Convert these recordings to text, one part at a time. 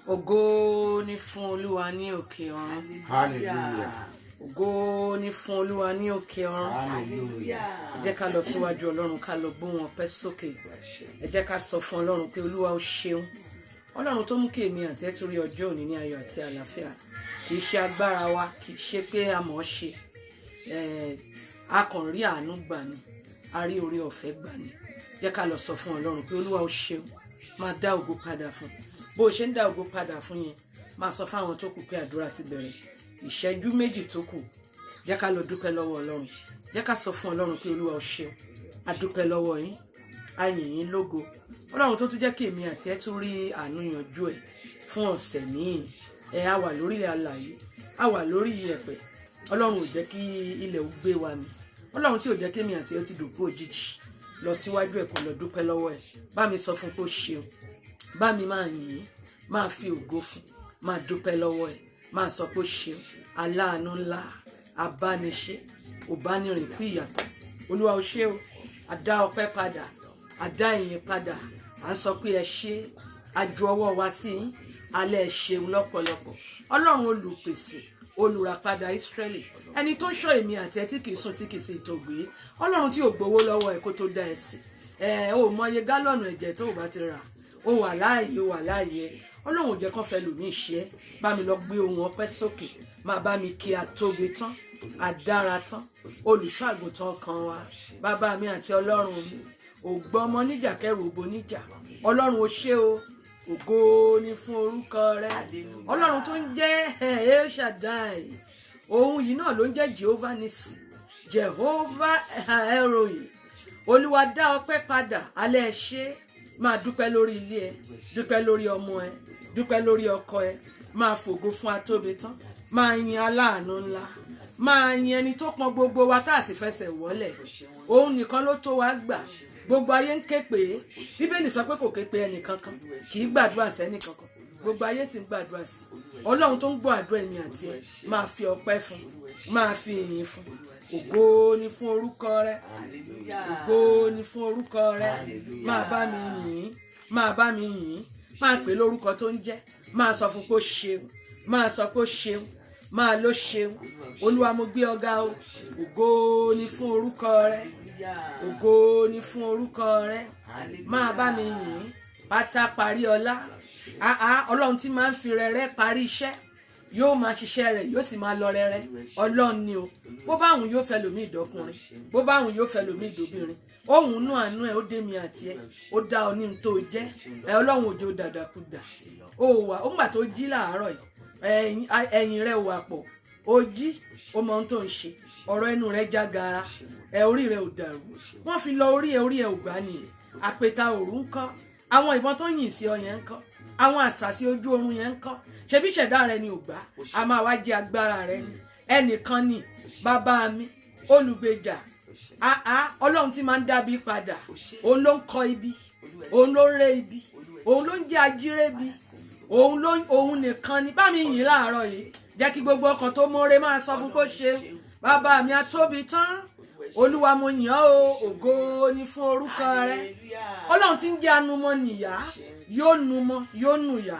Ògo ni fún Olúwa ní òkè ọ̀run. Hallelujah. Ògo ni fún Olúwa ní òkè ọ̀run. Hallelujah. Ẹ jẹ́ ká lọ síwájú Ọlọ́run ká lọ gbóhùn ọpẹ́ sókè. Ẹ jẹ́ ká sọ fún Ọlọ́run pé Olúwa ó ṣeun. Ọlọ́run tó mú kí èmi àti ẹ torí ọjọ́ òní ní ayọ̀ àti àlàáfíà. Kì í ṣe agbára wa, kì í ṣe pé a mọ̀ ọ́ ṣe. A kàn rí àánú gbà ni, a rí oore ọ̀fẹ́ gbà ni. Jẹ́ ká lọ sọ fún Ọlọ́run pé Olúwa ó ṣeun. Máa dá ògo padà fún. Bó ṣe ń dá ògo padà fún yẹn, máa sọ fáwọn tó kù pé àdúrà ti bẹ̀rẹ̀. Ìṣẹ́jú méjì tó kù, jẹ́ ká lọ dúpẹ́ lọ́wọ́ Ọlọ́run. Jẹ́ ká sọ fún Ọlọ́run pé Olúwa ó ṣeun. A dúpẹ́ lọ́wọ́ yín, a yìn yín lógo. Ọlọ́run tó tún jẹ́ kí èmi àti ẹ tún rí àánú yanjú ẹ̀ fún ọ̀sẹ̀ níyìn. A wà lórí ilẹ̀ alààyè, a wà lórí iyẹ̀pẹ̀. Ọlọ́run ò jẹ́ kí ilẹ̀ ó gbé wa mì. Ọlọ́run tí ò jẹ́ kí èmi àti ẹ ti dòkú òjijì. Lọ síwájú ẹ̀ kó lọ dúpẹ́ lọ́wọ́ ẹ̀. Bá mi sọ fún pé ó ṣeun. Bá mi máa yìn, máa fi ògo fún, máa dúpẹ́ lọ́wọ́ ẹ̀, máa sọ pé ó ṣeun. Aláàánú ńlá, abániṣe, òbánirìn kú ìyàtọ̀. Olúwa ó ṣe o, a dá ọpẹ́ padà, a dá ìyìn padà. À ń sọ pé ẹ ṣé, a ju ọwọ́ wa sí yín, alẹ́ ẹ ṣeun lọ́pọ̀lọpọ̀. Ọlọ́run olùpèsè, olùràpadà Ísírẹ́lì, ẹni tó ń ṣọ́ èmi àti ẹ tí kìí sùn tí kìí sì tògbé. Ọlọ́run tí ò gbowó lọ́wọ́ ẹ kó tó dá ẹ sí. Ò mọye gálọ̀nù ẹ̀jẹ̀ tó bá ti rà. Ó wà láàyè. Ọlọ́run ò jẹ́ kán fẹ́ lòmí ṣe é. Bá mi lọ gbé ohùn ọpẹ́ sókè. Máa bá mi kí atóbi tán, adára tán, olùṣọ́ àgùntàn kan wa. Bàbá mi àti Ọlọ́run mi, ògbọ́n ọmọ níjà kẹrù ògbó níjà. Ọlọ́run ó ṣé o, ògo ni fún orúkọ rẹ. Ọlọ́run tó ń jẹ́ El Shaddai. Òun yìí náà ló ń jẹ́ Jehovah Nissi, Jehovah Eroi. Olúwa dá ọpẹ́ padà, alẹ́ ẹ ṣé. Máa dúpẹ́ lórí ilé ẹ, dúpẹ́ lórí ọmọ ẹ, dúpẹ́ lórí ọkọ ẹ. Máa fògo fún atóbi tán, máa yin aláàánú ńlá, máa yin ẹni tó pọn gbogbo wa tá a sì fẹsẹ̀ wọ́lẹ̀. Òun nìkan ló tó wá gbà. Gbogbo ayé ń ké pè é. Bíbélì sọ pé kò ké pe ẹnìkankan, kì í gbàdúrà sẹ́nìkankan. Gbogbo ayé sì ń gbàdúrà sí. Ọlọ́run tó ń gbọ́ àdúrà ẹ̀mí àti ẹ, máa fi ọpẹ́ fún, máa fi ìyìn fún. Ògo ni fún orúkọ rẹ. Ògo ni fún orúkọ rẹ. Máa bá mi yìn, máa bá mi yìn. Máa pè lórúkọ tó ń jẹ́. Máa sọ fún pé ó ṣeun. Máa sọ pé ó ṣeun. Máa ló ṣeun. Olúwa mo gbé ọ̀gá o. Ògo ni fún orúkọ rẹ. Ògo ni fún orúkọ rẹ. Máa bá mi yìn. Pátá parí ọlá. Ọlọ́run tí máa ń fi rẹ̀rẹ̀ parí iṣẹ́. Yóò máa ṣiṣẹ́ rẹ̀, yóò sì máa lọ rẹ̀rẹ̀. Ọlọ́run ni o. Bó bá wùn yóò fẹ́ lòmí ìdọ́kùnrin. Bó bá wùn yóò fẹ́ lòmí ìdóbìnrin. Òun nú àánú ẹ̀ ó dé mi àti ẹ. Ó dá ọ ní n tó jẹ́. Ọlọ́run òjò dàdàkudà. Ó wà, ó gbà tó jí láàárọ̀ yìí. Ẹ̀yìn rẹ̀ wà pọ̀. Ó jí, ó mọ ohun tó ń ṣe. Ọ̀rọ̀ ẹnu rẹ̀ já gara. Orí rẹ̀ ò dàrú. Wọ́n fi lọ orí ẹ̀ ò gbá ni. Àpèta òru ń kọ́. Àwọn ìbọn tó yìn sí ọ yẹn ń kọ́. Àwọn àṣàṣì ojú oorun yẹn ń kọ́. Ṣebí ṣẹ̀dá rẹ ni ò gbà. A máa wá jẹ agbára rẹ ni. Ẹnìkan ni bàbá mi, olùgbèjà. Ọlọ́run tí máa ń dábí padà. Òun ló ń kọ ibi. Òun ló ń ré ibi. Òun ló ń jẹ́ ajírébi. Òun nìkan ni. Bá mi yìn láàárọ̀ yìí. Jẹ́ kí gbogbo ọkàn tó mọ́re máa sọ fún kó ṣe. Bàbá mi atóbi tán. Olúwa mo yìn ọ́ o. Ògo ni fún orúkọ rẹ. Ọlọ́run tí ń jẹ́ anumọ nìyá. Yóò numọ, yóò nùyá,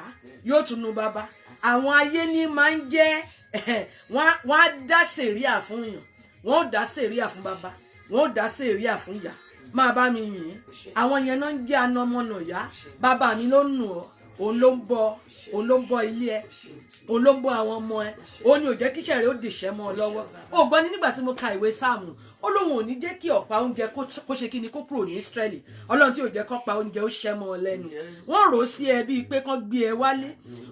yóò tún nu bàbá. Àwọn ayé ní máa ń jẹ́ wọ́n á dá sèríà fún yàn. Wọ́n ó dá sèríà fún bàbá. Wọ́n ó dá sèríà fún ìyá. Máa bá mi yìn. Àwọn yẹn náà ń jẹ́ anọmọnàyá. Bàbá mi ló nù ọ́. òun ló ń bọ́ ilé ẹ, òun ló ń bọ́ àwọn ọmọ ẹ, òun ni ò jẹ́ kíṣẹ́ rẹ ó dìṣẹ́ mọ́ ọ lọ́wọ́. Ó gbọ́ ní nígbà tí mo ka ìwé sáàmù, ó lóun ò ní jẹ́ kí ọ̀pá oúnjẹ kó ṣe kí ni kó kúrò ní Ísírẹ́lì. Ọlọ́run tí ò jẹ́ kọ́pa oúnjẹ ó ṣẹ́ mọ́ ọ lẹ́nu. Wọ́n rò ó sí ẹ bíi pé kán gbé ẹ wálé,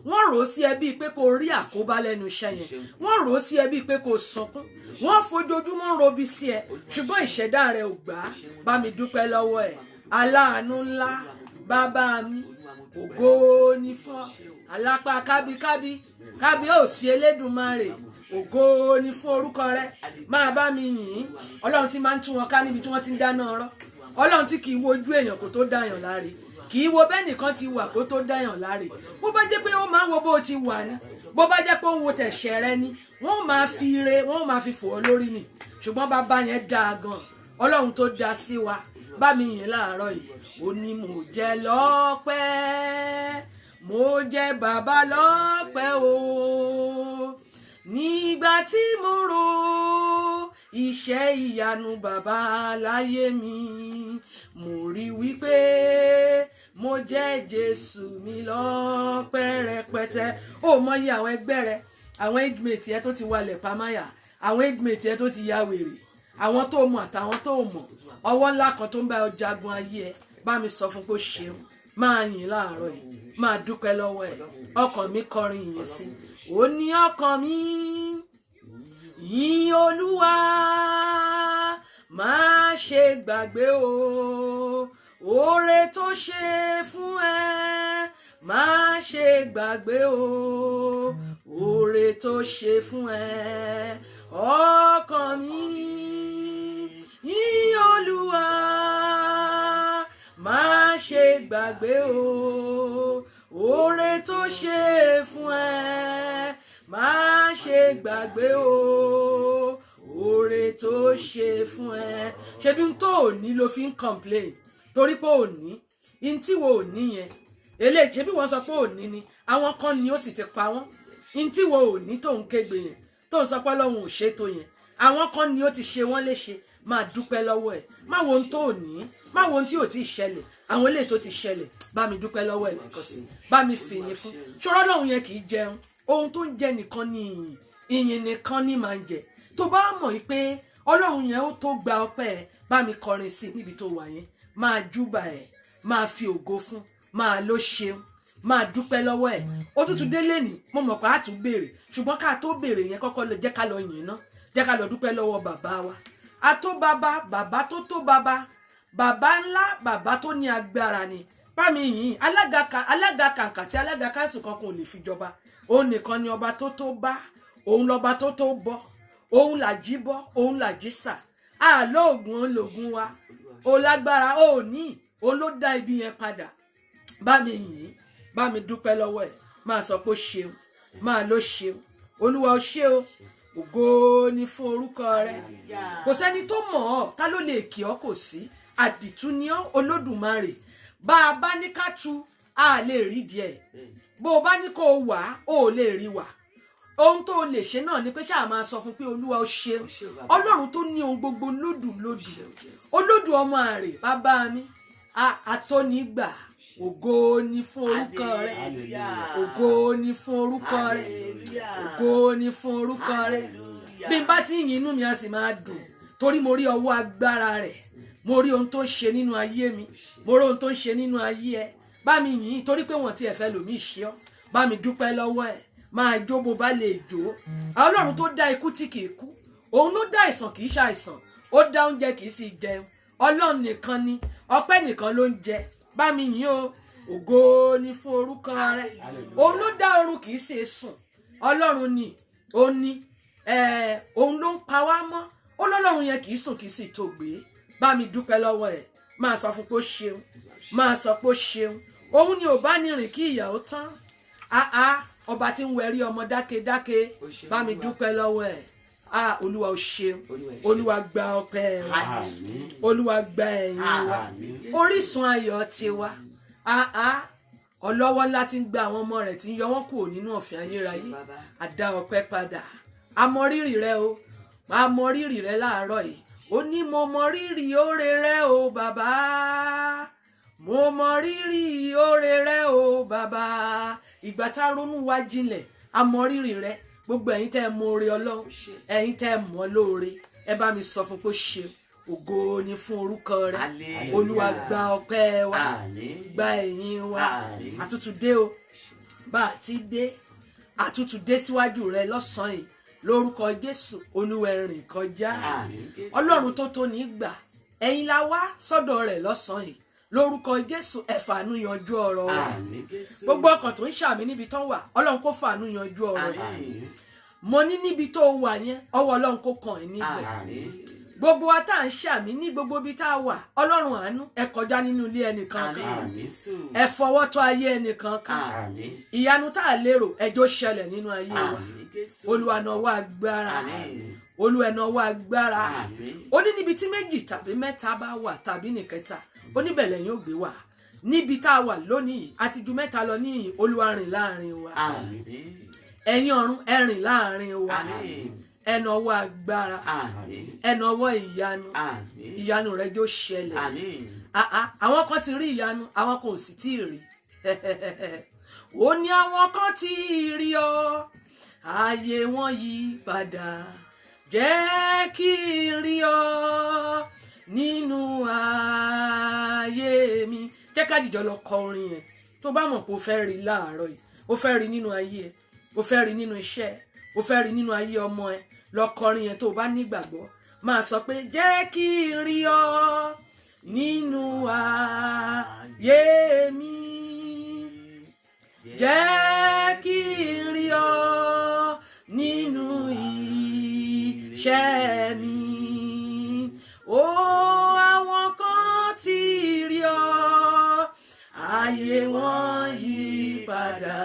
wọ́n rò ó sí ẹ bíi pé kó rí àkóbá lẹ́nu iṣẹ́ yẹn, wọ́n rò ó sí ẹ bíi pé kó sunkún, wọ́n fojoojúmọ́ ń robi sí ẹ, ṣùgbọ́n ìṣẹ̀dá rẹ ò gbà á. Bá mi dúpẹ́ lọ́wọ́ ẹ̀. Aláàánú ńlá bàbá mi, ògo ni fún ọ. Alápá kábíkábí kábíyèsí Elédùmarè, ògo ni fún orúkọ rẹ. Máa bá mi yìn. Ọlọ́run tí máa ń tú wọn ká níbi tí wọ́n ti ń dáná ọ̀rọ̀. Ọlọ́run tí kì í wojú èèyàn kó tó dáyàn láre, kì í wo bẹ́ẹ̀ nìkan ti wà kó tó dáyàn láre. Bó bá jẹ́ pé ó máa ń wo bó ti wà ní, bó bá jẹ́ pé ó ń wo tẹ̀ṣẹ̀ rẹ ni, wọ́n máa fi ire, wọ́n máa fi fò ọ́ lórí ni. Ṣùgbọ́n bàbá yẹn dáa gan. Ọlọ́run tó dá sí wa, bá mi yìn láàárọ̀ yìí. Ó ní mo jẹ́ lọ́pẹ́, mo jẹ́ bàbá lọ́pẹ́ o. Nígbà tí mo rò iṣẹ́ ìyanu bàbá láyé mi, mo rí wípé mo jẹ́ Jésù mi lọ́pẹ́ rẹpẹtẹ. Ó mọyì àwọn ẹgbẹ́ rẹ, àwọn ẹgbẹ̀tì ẹ tó ti wálẹ̀ pàmáyà, àwọn ẹgbẹ̀tì ẹ tó ti ya wèrè, àwọn tó mọ̀ àtàwọn tó mọ̀, ọwọ́ ńlá kan tó ń bá ọ jagun ayé ẹ. Bá mi sọ fún pé ó ṣeun. Máa yìn láàárọ̀ yìí, máa dúpẹ́ lọ́wọ́ ẹ̀. Ọkàn mi kọrin ìyìn sí. Ó ní ọkàn mi yìn Olúwa, má ṣe gbàgbé o, oore tó ṣe fún ẹ, má ṣe gbàgbé o, oore tó ṣe fún ẹ. Ọkàn mi yìn Olúwa, má ṣe gbàgbé o, oore tó ṣe fún ẹ, má ṣe gbàgbé o, oore tó ṣe fún ẹ. Ṣebí n tó ò ní ló fi ń complain torí pé ò ní, in tí wo ò ní yẹn eléyìí ṣebí wọ́n sọ pé ò ní ni, àwọn kan ni ó sì ti pa wọ́n. In tí wo ò ní tó ń kégbe yẹn, tó ń sọ pé Ọlọ́run ò ṣètò yẹn, àwọn kan ni ó ti ṣe wọ́n léṣe. Máa dúpẹ́ lọ́wọ́ ẹ̀. Má wo ohun tó ò ní, má wo ohun tí ò tí ì ṣẹlẹ̀, àwọn eléyìí tó ti ṣẹlẹ̀. Bá mi dúpẹ́ lọ́wọ́ ẹ̀ lẹ́ẹ̀kan sí, bá mi fìyìn fún. Ṣọ́rọ́ Ọlọ́run yẹn kì í jẹun, ohun tó ń jẹ nìkan ni ìyìn, ìyìn nìkan ni máa ń jẹ. Tó bá mọ̀ pé Ọlọ́run yẹn ó tó gba ọpẹ́ ẹ̀, bá mi kọrin sí níbi tó wà yẹn. Máa júbà ẹ̀, máa fi ògo fún, máa ló ṣeun, máa dúpẹ́ lọ́wọ́ ẹ̀. Ó tútù délé ní, mo mọ̀ pé a tún béèrè, ṣùgbọ́n ká tó béèrè yẹn kọ́kọ́ lọ jẹ́ ká lọ yìn ná, jẹ́ ká lọ dúpẹ́ lọ́wọ́ bàbá wa. Ató bàbá, bàbá tó tó bàbá, bàbá ńlá, bàbá tó ní agbára ni. Bá mi yìn. Alága kàǹkà tí alága káńsù kankan ò lè fi jọba. Òun nìkan ni ọba tó tó bá, òun lọba tó tó bọ́, òun làjí bọ́, òun làjí sà. Àlóògùn òun lògùn wa, ó lágbára ó ní, òun ló dá ibi yẹn padà. Bá mi yìn, bá mi dúpẹ́ lọ́wọ́ ẹ̀. Máa sọ pé ó ṣeun, máa ló ṣeun. Olúwa ó ṣe o, ògo ni fún orúkọ rẹ. Kò sẹ́ni tó mọ̀ ọ́, ká ló lè kí ọ kò sí. Àdìtú ni ọ́, Olódùmarè. Bá a bá ní ká tu, a lè rí díẹ̀. Bó o bá ní kó o wà, o lè rí wà. Ohun tó lè ṣe náà ni pé ṣáà máa sọ fún pé Olúwa ó ṣe. Ọlọ́run tó ní ohun gbogbo lódù, olódù ọmọ àrè, bàbá mi, àtọ́nígbà. Ògo ni fún orúkọ rẹ, ògo ni fún orúkọ rẹ, ògo ni fún orúkọ rẹ. Bí n bá ti yìn, inú mi á sì máa dùn torí mo rí ọwọ́ agbára rẹ̀, mo rí ohun tó ń ṣe nínú ayé mi, mo rí ohun tó ń ṣe nínú ayé ẹ. Bá mi yìn torí pé wọ́n ti ẹ̀fẹ́ lòmí ṣe ọ́. Bá mi dúpẹ́ lọ́wọ́ ẹ̀. Máa jó bó bá lè jó. Ọlọ́run tó dá ikú tí kì í kú, òun ló dá àìsàn kì í ṣàìsàn, ó dá oúnjẹ kì í sì jẹun. Ọlọ́run nìkan ni, ọpẹ́ nìkan ló ń jẹ. Bá mi yìn o, ògo ni fún orúkọ rẹ. Òun ló dá oorun kì í ṣe sùn. Ọlọ́run ni, òun ni, òun ló ń pa wá mọ́. Ọlọ́run yẹn kì í sùn kì í sì tó gbé. Bá mi dúpẹ́ lọ́wọ́ ẹ̀. Máa sọ fún pé ó ṣeun, máa sọ pé ó ṣeun. Òun ni ò bá ní rìn kí ìyàwó tán. Ọba tí ń wẹ̀rí ọmọ dákedáke. Bá mi dúpẹ́ lọ́wọ́ ẹ̀. Olúwa ó ṣeun, Olúwa gba ọpẹ́ wa, Olúwa gba ẹ̀yìn wa, orísun ayọ̀ tiwa. Ọlọ́wọ́ ńlá tí ń gba àwọn ọmọ rẹ̀ tí ń yọ wọ́n kúrò nínú ọ̀fìn ayérayé. A dá ọpẹ́ padà. A mọ rírì rẹ o, a mọ rírì rẹ láàárọ̀ yìí. Ó ní mo mọ rírì oore rẹ o bàbá, mo mọ rírì oore rẹ o bàbá. Ìgbà tá a ronú wa jinlẹ̀ a mọ rírì rẹ. Gbogbo ẹ̀yin tẹ́ ẹ mọ oore Ọlọ́run, ẹ̀yin tẹ́ ẹ mọ lóore, ẹ bá mi sọ fún pé ó ṣe. Ògo ni fún orúkọ rẹ. Olúwa gba ọpẹ́ wa, gba ẹ̀yìn wa. Àtútù dé o, bá a ti dé, àtútù dé síwájú rẹ lọ́sàn-án yìí lórúkọ Jésù. Olúwa rìn kọjá. Ọlọ́run tó tó ní gbà, ẹ̀yin la wá sọ́dọ̀ rẹ̀ lọ́sàn-án yìí lórúkọ Jésù. Ẹ fàánú yanjú ọ̀rọ̀ wa. Gbogbo ọkàn tó ń ṣàmì níbi tán wà, Ọlọ́run kó fàánú yanjú ọ̀rọ̀ yìí. Mo ní níbi tó wà yẹn, ọwọ́ Ọlọ́run kó kàn ẹ́ níbẹ̀. Gbogbo wa tá à ń ṣàmì ní gbogbo ibi tá a wà, Ọlọ́run àánú ẹ kọjá nínú ilé ẹnìkan kan, ẹ fọwọ́ tọ́ ayé ẹnìkan kan. Ìyanu tá a lérò ẹjọ́ ṣẹlẹ̀ nínú ayé wa. Olúwa nawọ́ agbára, Olúwa nawọ́ agbára. Ó ní níbi tí méjì tàbí mẹ́ta bá wà tàbí nìkẹta, ó níbẹ̀ lẹ́yìn ó gbé wà. Níbi tá a wà lónìí àti ju mẹ́ta lọ níyìn, Olúwa rìn láàrin wa. Ẹ̀yin ọ̀run ẹ rìn láàrin wa. Ẹnu ọwọ́ agbára, ẹnu ọwọ́ ìyanu, ìyanu rẹ yóò ṣẹlẹ̀. Àwọn kan ti rí ìyanu, àwọn kan ò sì tí ì rí. Ó ní àwọn kan tí ì rí ọ, ayé wọn yí padà. Jẹ́ kí n rí ọ nínú ayé mi. Jẹ́ ká jìjọ lọ kọ orin yẹn. Tó bá mọ̀ pé o fẹ́ rí láàárọ̀ yìí, o fẹ́ rí nínú ayé ẹ, o fẹ́ rí nínú iṣẹ́ ẹ, o fẹ́ rí nínú ayé ọmọ ẹ, lọ kọrin yẹn tó o bá nígbàgbọ́. Máa sọ pé jẹ́ kí n rí ọ nínú ayé mi. Jẹ́ kí n rí ọ nínú iṣẹ́ mi. Ó àwọn kan tí rí ọ, ayé wọn yí padà.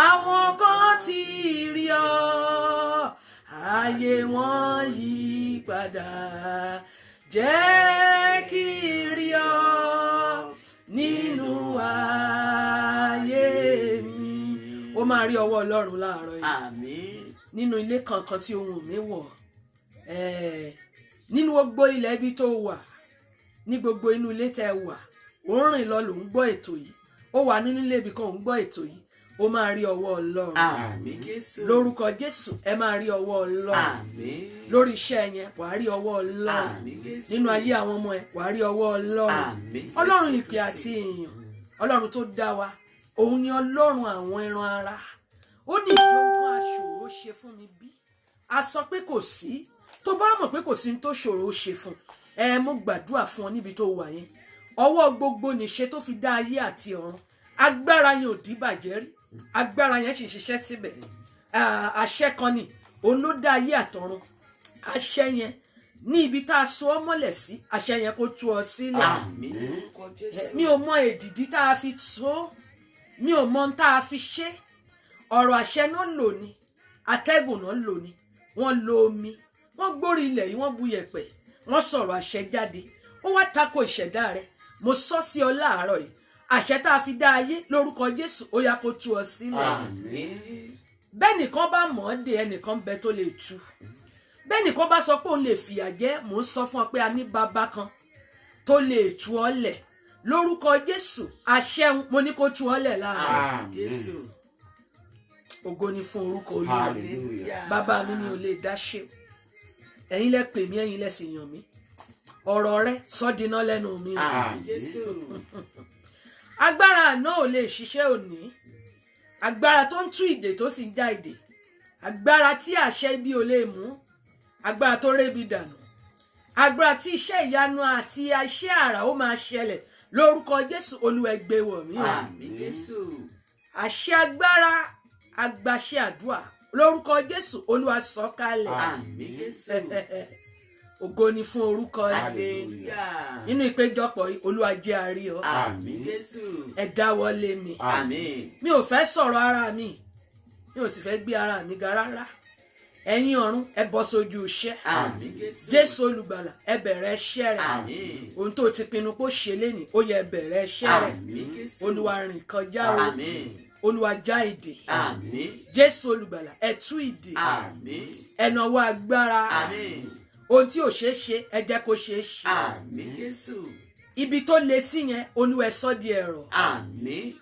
Àwọn kan tí rí ọ, ayé wọn yí padà. Jẹ́ kí n rí ọ nínú ayé mi. Ó máa rí ọwọ́ Ọlọ́run láàárọ̀ yìí. Nínú ilé kankan tí ohùn mi wọ̀, nínú gbogbo ilẹ̀ ibi tó wà, ní gbogbo inú ilé tẹ́ wà, ó ń rìn lọ ló ń gbọ́ ètò yìí. Ó wà nínú ilé ibì kan ó ń gbọ́ ètò yìí. Ó máa rí ọwọ́ Ọlọ́run. Lórúkọ Jésù ẹ máa rí ọwọ́ Ọlọ́run. Lórí iṣẹ́ yẹn wà á rí ọwọ́ Ọlọ́run. Nínú ayé àwọn ọmọ ẹ wà á rí ọwọ́ Ọlọ́run. Ọlọ́run ìpè àti ìyàn, Ọlọ́run tó dá wa, òun ni Ọlọ́run àwọn ẹran ara. Ó ní ìjọ nǹkan aṣòro ṣe fún mi bí. A sọ pé kò sí. Tó bá mọ̀ pé kò sí ní tó ṣòro ṣe fún ẹ, mo gbàdúrà fún ọ níbi tó wà yẹn. Ọwọ́ gbogbo nìṣe tó fi dá ayé àti ọ̀run. Agbára yẹn ò díbàjẹ́ rí. Agbára yẹn sì ṣiṣẹ́ síbẹ̀. Àṣẹ kan ni òun ló dá ayé àtọ̀run. Àṣẹ yẹn ní ibi tá a so ọ́ mọ́lẹ̀ sí, àṣẹ yẹn kó tú ọ sílẹ̀. Mi ò mọ èdìdí tá a fi so, mi ò mọ ohun tá a fi ṣe. Ọ̀rọ̀ àṣẹ náà lò ní, atẹ́gùn náà lò ní, wọ́n lo omi, wọ́n gbórí ilẹ̀ yìí, wọ́n bu yẹ̀pẹ̀, wọ́n sọ̀rọ̀ àṣẹ jáde. Ó wá tako ìṣẹ̀dá rẹ̀. Mo sọ sí ọ láàárọ̀ yìí, àṣẹ tá a fi dá ayé lórúkọ Jésù ó yá kó tú ọ sílẹ̀. Bẹ́ẹ̀ nìkan bá mọ̀ ọ́ dé, ẹnìkan bẹ tó lè tú. Bẹ́ẹ̀ nìkan bá sọ pé òun lè fìyà jẹ, mò ń sọ fún ọ pé a ní bàbá kan tó lè tú ọ lẹ̀. Lórúkọ Jésù àṣẹ mo ní kó tú ọ lẹ̀ láàárọ̀. Ògo ni fún orúkọ Olúwa. Bàbá mi ò lè dá ṣe. Ẹ̀yin lẹ pè mí, ẹ̀yin lẹ sì yàn mí. Ọ̀rọ̀ rẹ sọ dínà lẹ́nu mi. Agbára àná ò lè ṣiṣẹ́ òní. Agbára tó ń tú ìdè tó sì ń já ìdè. Agbára tí àṣẹ ibi ò lè mú. Agbára tó rébi dànù. Agbára tí iṣẹ́ ìyanu àti iṣẹ́ àrà ó máa ṣẹlẹ̀ lórúkọ Jésù. Olúwa ẹ gbé wọ̀ mí. Àṣẹ agbára agbaṣẹ́ àdúrà lórúkọ Jésù. Olúwa sọ kalẹ̀. Ògo ni fún orúkọ rẹ̀. Nínú ìpéjọpọ̀ yìí Olúwa jẹ́ a rí ọ. Ẹ dáwọ́lé mi. Mi ò fẹ́ sọ̀rọ̀ ara mi, mi ò sì fẹ́ gbé ara mi ga rárá. Ẹ̀yin ọ̀run ẹ bọ́ sójú iṣẹ́. Jésù olùgbàlà ẹ bẹ̀rẹ̀ iṣẹ́ rẹ̀. Ohun tó ti pinnu kó ṣe lénìí ó yẹ bẹ̀rẹ̀ iṣẹ́ rẹ̀. Olúwa rìn kọjá o. Olúwa já ìdè. Jésù olùgbàlà ẹ tú ìdè. Ẹ nawọ́ agbára. Ohun tí ò ṣeé ṣe ẹ jẹ́ kó ṣeé ṣe. ibi tó le sí yẹn Olúwa sọ di ẹ̀rọ̀. Àmín.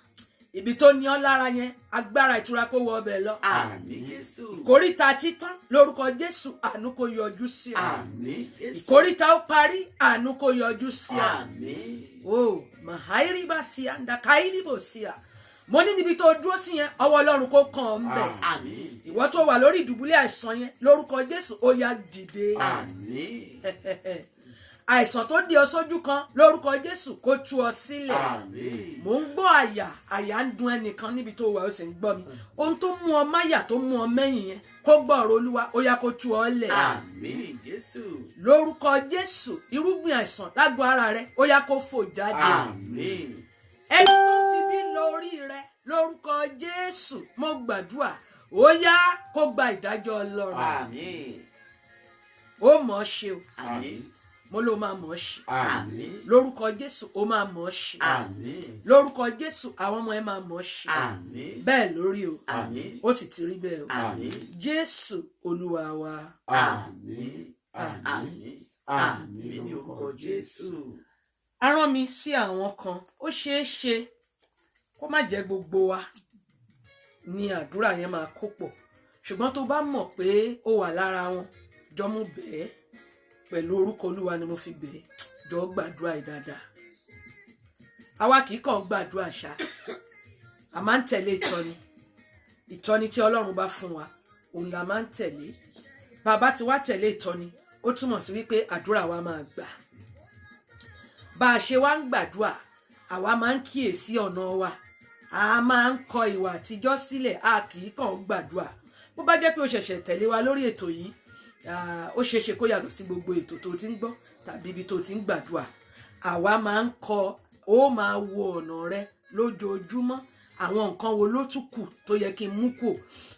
Ibi tó ní ọ lára yẹn agbára ìtura kó wọ ọbẹ̀ lọ. Àmín Jésù. Ìkóríta títán lórúkọ Jésù àánú kó yọjú sí ọ. Àmín Jésù. Ìkóríta ó parí àánú kó yọjú sí ọ. Àmín. Oh, mahairi basia ndakaili bosia. Mo ní níbi tó dúró sí yẹn ọwọ́ Ọlọ́run kó kàn ọ́ ńbẹ̀. Àmín. Ìwọ tó wà lórí ìdùbúlẹ̀ àìsàn yẹn lórúkọ Jésù ó yá dìde. Àmín. Àìsàn tó di ọ sójú kan lórúkọ Jésù kó tú ọ sílẹ̀. Àmín. Mò ń gbọ́ àyà ń dun ẹnìkan níbi tó wà ó sì ń gbọ́ mi. Ohun tó mú ọ máyà tó mú ọ mẹ́yìn yẹn kó gbọ́ ọ̀rọ̀ Olúwa ó yá kó tú ọ lẹ̀. Àmín Jésù. Lórúkọ Jésù irúgbìn àìsàn lágbo ara rẹ ó yá kó fò jáde. Àmín. Ẹni tó ń fi bí lórí rẹ lórúkọ Jésù mo gbàdúrà ó yá kó gba ìdájọ́ Ọlọ́run. Àmín. Ó mọ̀ ọ́ ṣe o. Àmín. Mo ló máa mọ̀ ọ́ ṣe. Àmín. Lórúkọ Jésù ó máa mọ̀ ọ́ ṣe. Àmín. Lórúkọ Jésù àwọn ọmọ ẹ máa mọ̀ ọ́ ṣe. Àmín. Bẹ́ẹ̀ lórí o. Àmín. Ó sì ti rí bẹ́ẹ̀ o. Àmín. Jésù Olúwa wa. Àmín. Àmín. Àmín ní orúkọ Jésù. A rán mi sí àwọn kan ó ṣeé ṣe kó má jẹ́ gbogbo wa ni àdúrà yẹn máa kó pọ̀ ṣùgbọ́n tó bá mọ̀ pé ó wà lára wọn jọ mú bẹ́ẹ̀ pẹ̀lú orúkọ Olúwa ni mo fi bẹ́ẹ̀ jọ gbàdúrà yìí dáadáa. Àwa kì í kàn gbàdúrà ṣá a máa ń tẹ̀lé ìtọ́ni tí Ọlọ́run bá fún wa òun la máa ń tẹ̀lé. Bàbá ti wá tẹ̀lé ìtọ́ni ó túmọ̀ sí wípé àdúrà wa máa gbà. Bá a ṣe wá ń gbàdúrà àwa máa ń kíyèsí ọ̀nà wa a máa ń kọ ìwà àtijọ́ sílẹ̀ a kì í kàn gbàdúrà. Bó bá jẹ́ pé o ṣẹ̀ṣẹ̀ tẹ̀lé wa lórí ètò yìí ó ṣeé ṣe kó yàtọ̀ sí gbogbo ètò tó ti ń gbọ́ tàbí ibi tó ti ń gbàdúrà. Àwa máa ń kọ ó máa wo ọ̀nà rẹ lójoojúmọ́ àwọn nǹkan wo ló tún kù tó yẹ kí n mú kù.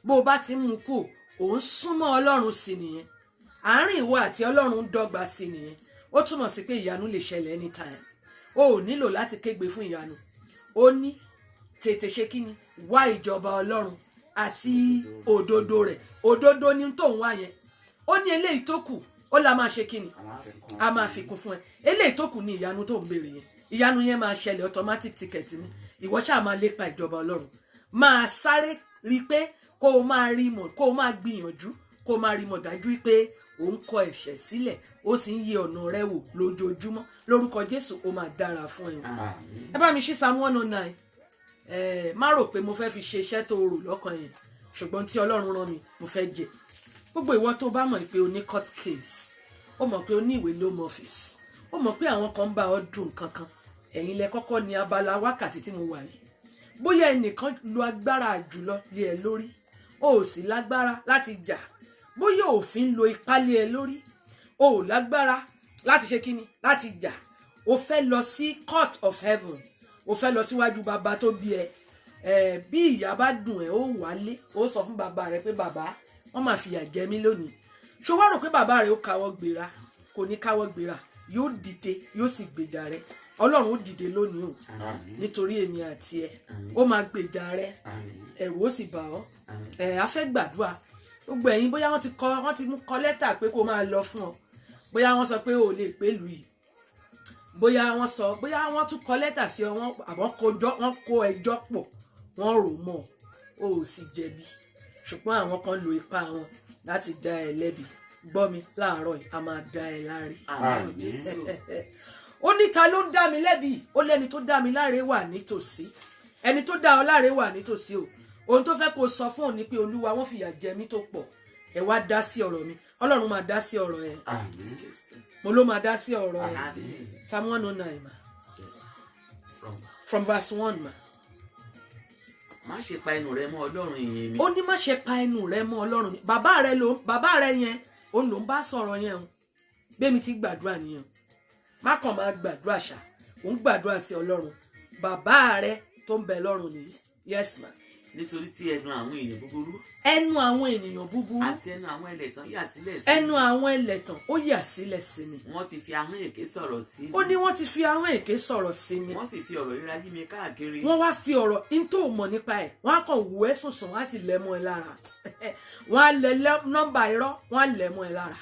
Bó o bá ti ń mú kù ò ń súnmọ́ Ọlọ́run sí nìyẹn. Àárín ìwọ àti Ọlọ́run dọ́gba sí nìyẹn. Ó túmọ̀ sí pé ìyanu lè ṣẹlẹ̀ anytime. O ò nílò láti kégbe fún ìyanu. Ó ní tètè ṣe kíni wá ìjọba Ọlọ́run àti òdodo rẹ̀. Òdodo ni tó ń wá yẹn. Ó ní eléyìí tó kù ó la máa ṣe kíni a máa fi kún fún ẹ. Eléyìí tó kù ní ìyanu tó ń béèrè yẹn. Ìyanu yẹn máa ṣẹlẹ̀ automatic ticket ni. Ìwọ ṣáà máa lépa ìjọba Ọlọ́run. Máa sáré rí pé kó o máa rí mọ̀ kó o máa gbìyànjú kó o máa rí mọ̀ dájú pé ò ń kọ ẹ̀ṣẹ̀ sílẹ̀ ó sì ń yẹ ọ̀nà rẹ wò lójoojúmọ́. Lórúkọ Jésù ó máa dára fún ẹ. Ẹ bá mi ṣí Psalm 109. Má rò pé mo fẹ́ fi ṣe iṣẹ́ tó rò lọ́kàn yẹn ṣùgbọ́n tí Ọlọ́run rán mi mo fẹ́ jẹ. Gbogbo ìwọ tó bá mọ̀ pé o ní court case ó mọ̀ pé o ní ìwé loan office ó mọ̀ pé àwọn kan bá ọ dùn kankan ẹ̀yin lẹ kọ́kọ́ ní abala wákàtí tí mo wà yìí. Bóyá ẹnìkan lo agbára jùlọ lé ẹ lórí o ò sì lágbára láti jà. Bóyá òfin lo ipá lé ẹ lórí o ò lágbára láti ṣe kíni láti jà. O fẹ́ lọ sí court of heaven o fẹ́ lọ síwájú bàbá tó bí ẹ. Bí ìyà bá dùn ẹ ó wálé ó sọ fún bàbá rẹ pé bàbá wọ́n máa fìyà jẹ mí lónìí. Ṣó wá rò pé bàbá rẹ ó káwọ́ gbéra? Kò ní káwọ́ gbéra yóò dìde yóò sì gbèjà rẹ. Ọlọ́run ó dìde lónìí o nítorí èmi àti ẹ ó máa gbèjà rẹ ẹ̀rù ó sì bà ọ́. A fẹ́ gbàdúrà gbogbo ẹ̀yin bóyá wọ́n ti mú kọ lẹ́tà pé kó máa lọ fún ọ bóyá wọ́n sọ pé o lè pé lù yìí bóyá wọ́n tún kọ lẹ́tà sí ọ wọ́n kó ẹjọ́ pọ̀ wọ́n rò mọ́ o ò sì jẹ̀bi ṣùgbọ́n àwọn kan lo ipá wọn láti dá ẹ lẹ́bi. Gbọ́ mi láàárọ̀ yìí a máa dá ẹ láre. Ó ní ta ló ń dá mi lẹ́bi? Ó lẹ́ni tó dá mi láre wà nítòsí. Ẹni tó dá ọ láre wà nítòsí o. Ohun tó fẹ́ kó sọ fún òun ni pé Olúwa wọ́n fìyà jẹ mí tó pọ̀. Ẹ wá dá sí ọ̀rọ̀ mi. Ọlọ́run máa dá sí ọ̀rọ̀ ẹ. Mo ló máa dá sí ọ̀rọ̀ ẹ. Psalm 109 ma. From verse 1 ma. Má ṣe pa ẹnu rẹ mọ́ Ọlọ́run ìyìn mi. Ó ní má ṣe pa ẹnu rẹ mọ́ Ọlọ́run mi. Bàbá rẹ yẹn òun ló ń bá sọ̀rọ̀ yẹn o. Bẹ́ẹ̀ mi ti gbàdúrà nìyẹn. Má kàn máa gbàdúrà ṣá. Òun gbàdúrà sí Ọlọ́run. Bàbá rẹ tó ń bẹ lọ́run nìyẹn. Yes ma. Nítorí tí ẹnu àwọn ènìyàn búburú. Ẹnu àwọn ènìyàn búburú. Àti ẹnu àwọn ẹlẹ́tàn yà sílẹ̀ sí mi. Ẹnu àwọn ẹlẹ́tàn ó yà sílẹ̀ sí mi. Wọ́n ti fi ahọ́n èké sọ̀rọ̀ sí mi. Ó ní wọ́n ti fi ahọ́n èké sọ̀rọ̀ sí mi. Wọ́n sì fi ọ̀rọ̀ ríra yí mi káàkiri. Wọ́n wá fi ọ̀rọ̀ in tó mọ̀ nípa ẹ̀ wọ́n á kàn wù ẹ́ sùnsùn wọ́n á sì lẹ̀ mọ́ ẹ lára. Wọ́n á lẹ̀ nọ́mbà irọ́ wọ́n á lẹ̀ mọ́ ẹ lára.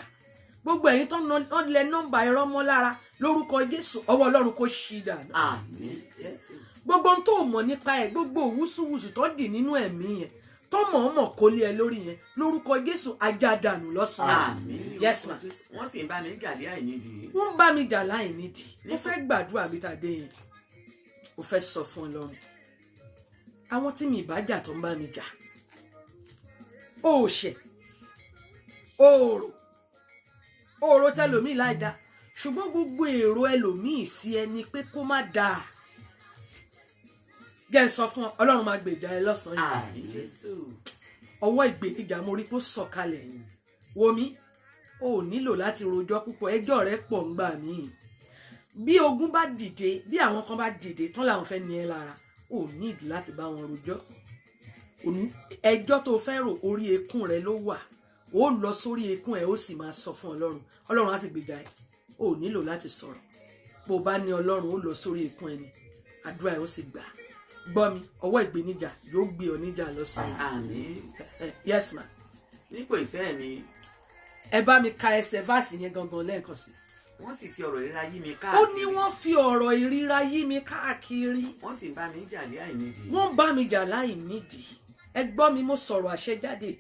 gbogbo ẹ̀yin tó ń lẹ nọ́mbà irọ́ mọ́ lára lórúkọ Jésù ọwọ́ Ọlọ́run kó ṣí dànù. Àmín. Jésù. gbogbo ohun tó mọ̀ nípa ẹ̀, gbogbo wúsùwùsù tó dì nínú ẹ̀mí yẹn tó mọ̀ọ́mọ̀ kó lé ẹ lórí yẹn lórúkọ Jésù ajá dànù lọ́sàn-án. Àmín. Yes ma. Wọ́n sì ń bá mi jà láì nídìí. wọ́n bá mi jà láì nídìí. mo fẹ́ gbàdúrà bí tàdé yẹn mo fẹ́ sọ fún Ọlọ́run àwọn tí mi ìbá jà tó ń bá mi jà ó ṣe òòrò tẹlòmíì láì dá ṣùgbọ́n gbogbo èrò ẹlòmíì sí ẹni pé kó má dáa jẹ́ ń sọ fún ọ Ọlọ́run máa gbèjà ẹ lọ́sàn-án yìí. Àmín. Jésù. ọwọ́ ìgbènijà mo rí kó sọ̀kalẹ̀ wo mi ò nílò láti rojọ́ púpọ̀ ẹjọ́ rẹ pọ̀ ń gbà mí bí ogun bá dìde bí àwọn kan bá dìde tán làwọn fẹ́ ní ẹ lára ò nídìí láti bá wọn rojọ́ ẹjọ́ tó fẹ́ rò orí ekún rẹ ló wà ó lọ sórí ekún ẹ ó sì máa sọ fún Ọlọ́run á sì gbèjà ẹ ò nílò láti sọ̀rọ̀ bó bá ní Ọlọ́run ó lọ sórí ekún ẹ ni àdúrà ẹ ó sì gbà gbọ́ mi ọwọ́ ìgbéníjà yóò gbé ọ níjà lọ́sàn-án. Àmín. Yes ma. Nípò ìfẹ́ mi. ẹ bá mi ka ẹsẹ̀ váàsì yẹn gangan lẹ́ẹ̀kan sí. Wọ́n sì fi ọ̀rọ̀ ìríra yí mi ó káàkiri. ní wọ́n fi ọ̀rọ̀ ìríra yí mi káàkiri. Wọ́n sì bá mi jà láì nídìí. wọ́n bá mi jà láì nídìí. ẹ gbọ́ mi mo sọ̀rọ̀ àṣẹ jáde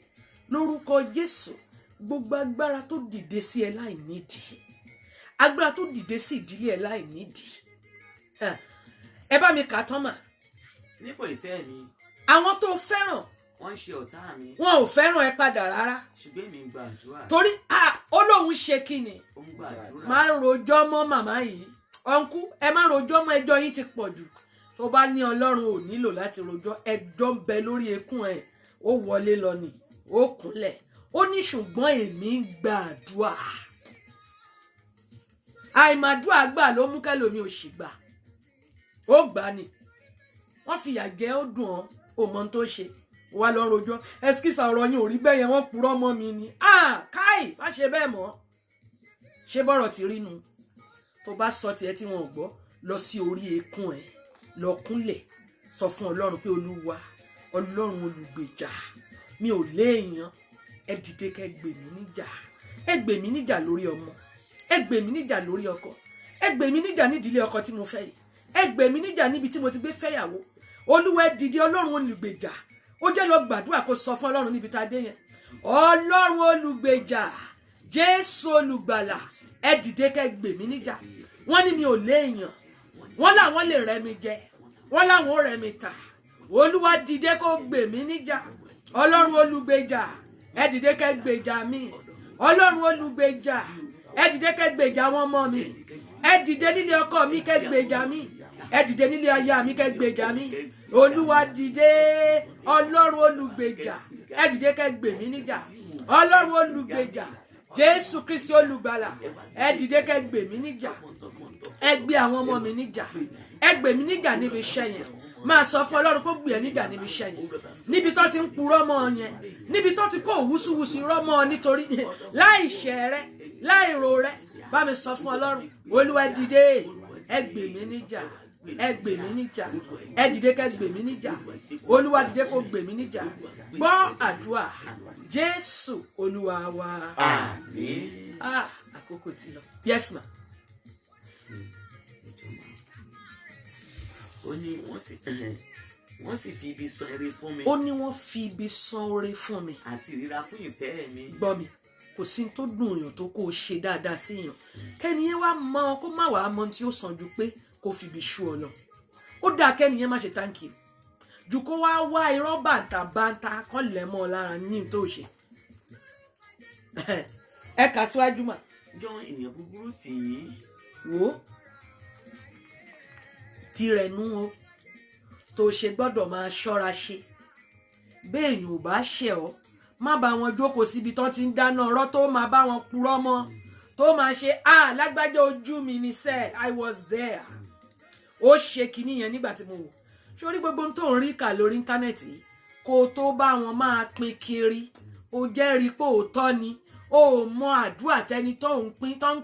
lórúkọ Jésù gbogbo agbára tó dìde sí ẹ láì nídìí agbára tó dìde sí ìdílé ẹ láì nídìí ẹ bá mi kà á tán mà. Nípò ìfẹ́ mi. àwọn tó fẹ́ràn Wọ́n ń ṣe ọ̀tá mi. wọn ò fẹ́ràn ẹ padà rárá Ṣùgbọ́n èmi ń gbàdúrà. torí ó lóun ṣe kí ni Ó ń gbàdúrà. máa ń rojọ́ mọ́ màmá yìí ọ̀nkú ẹ má rojọ́ mọ́ ẹjọ́ yín ti pọ̀ jù tó bá ní Ọlọ́run ò nílò láti rojọ́ ẹjọ́ ń bẹ lórí ekún ẹ̀ ó wọlé lọ ni ó kúnlẹ̀ ó ní ṣùgbọ́n èmi ń gbàdúrà àìmàdúrà gbà ló mú kẹ́lòmí ò sì gbà ó gbà ni wọ́n fìyà jẹ ó dùn ọ́ ò mọ tó ṣe wà lọ rojọ́ ẹskísà ọ̀rọ̀ yín ò rí bẹ́ẹ̀ yẹn wọ́n purọ́ mọ́ mi ni káì má ṣe bẹ́ẹ̀ mọ́ ṣé bọ́rọ̀ ti rí nu tó bá sọ tiẹ̀ tí wọn ò gbọ́ lọ sí orí ekún ẹ̀ lọ kúnlẹ̀ sọ fún Ọlọ́run pé Olúwa Ọlọ́run olùgbèjà mi ò léèyàn ẹ dìde kẹ́ gbè mí níjà ẹ gbè mí níjà lórí ọmọ ẹ gbè mí níjà lórí ọkọ ẹ gbè mí níjà nídìílé ọkọ tí mo fẹ́ yìí ẹ gbè mí níjà níbi tí mo ti gbé fẹ́yàwó Olúwa ẹ dìde Ọlọ́run olùgbèjà ó jẹ́ lọ gbàdúrà kó sọ fún Ọlọ́run níbi tá a dé yẹn Ọlọ́run olùgbèjà Jésù olùgbàlà ẹ dìde kẹ́ gbè mí níjà wọ́n ní mi ò léèyàn wọ́n làwọn lè rẹ́ mi jẹ wọ́n làwọn ò rẹ́ mi tà Olúwa dìde kó gbè mí níjà Ọlọ́run olùgbèjà ẹ dìde kẹ́ gbèjà mi Ọlọ́run olùgbèjà ẹ dìde kẹ́ gbèjà àwọn ọmọ mi ẹ dìde nílé ọkọ mi kẹ́ gbèjà mi ẹ dìde nílé aya mi kẹ́ gbèjà mi Olúwa dìde Ọlọ́run olùgbèjà ẹ dìde kẹ́ gbè mí níjà Ọlọ́run olùgbèjà Jésù Kristi olùgbàlà ẹ dìde kẹ́ gbè mí níjà ẹ gbé àwọn ọmọ mi níjà ẹ gbè mí níjà níbi iṣẹ́ yẹn máa sọ fún Ọlọ́run kó gbé ẹ níjà níbi iṣẹ́ yẹn níbi tó ti ń purọ́ mọ́ ọ yẹn níbi tó ti kó òwúsùwùsù irọ́ mọ́ ọ nítorí láì ṣẹ̀ rẹ láì ro rẹ bá mi sọ fún Ọlọ́run Olúwa dìde ẹ gbè mí níjà ẹ gbè mí níjà ẹ dìde kẹ́ gbè mí níjà Olúwa dìde kó gbè mí níjà gbọ́ àdúrà Jésù Olúwa wa. Àmín. Àkókò ti lọ. Yes ma. Ó ní wọ́n sì fi ibi san ire fún mi. Ó ní wọ́n fi ibi san oore fún mi. Àti ìríra fún ìfẹ́ mi. Gbọ́ mi kò sí tó dùn èèyàn tó kó o ṣe dáadáa sí èèyàn kẹ́niyẹn wá mọ kó má wàá mọ tí ó sàn ju pé kó fi ibi ṣú ọ lọ ó dáa kẹ́niyẹn má ṣe thank you ju kó wá wá irọ́ bàǹtàbàǹtà kan lẹ̀ mọ́ ọ lára ní tó ṣe ẹ kà síwájú mà. Jọ ènìyàn búburú tì í. Wò ó tirẹ̀ nú o tó ṣe gbọ́dọ̀ máa ṣọ́ra ṣe béèyàn ò bá ṣẹ̀ ọ́ má bá wọn jókòó síbi tán ti ń dáná ọ̀rọ̀ tó máa bá wọn purọ́ mọ́ tó máa ṣe lágbájá ojú mi ní sẹ́ I was there ó ṣe kinní yẹn nígbà tí mo wò sórí gbogbo tó ń rí kà lórí íńtánẹ́ẹ̀tì kó tó bá wọn máa pín kiri ó jẹ́rìí pé òótọ́ ni ó mọ àdúrà tẹni tó ń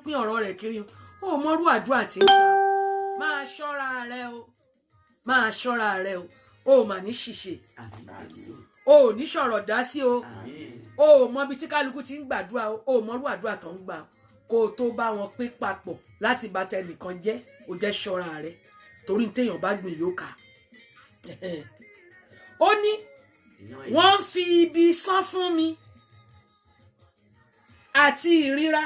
pín ọ̀rọ̀ rẹ̀ kiri ó mọrú àdúrà tí ń gbà máa ṣọ́ra rẹ o máa ṣọ́ra rẹ o ó mà ní ṣìṣe o ò ní sọ̀rọ̀ dá sí o o ò mọ ibi tí kálukú ti ń gbàdúrà o ò mọrú àdúrà tó ń gbà kó o tó bá wọn pín papọ̀ láti bà tẹnìkan jẹ́ ó jẹ́ ṣọ́ra rẹ torí téèyàn bá gbìn yóò ká. Ó ní wọ́n ń fi ibi san fún mi àti ìríra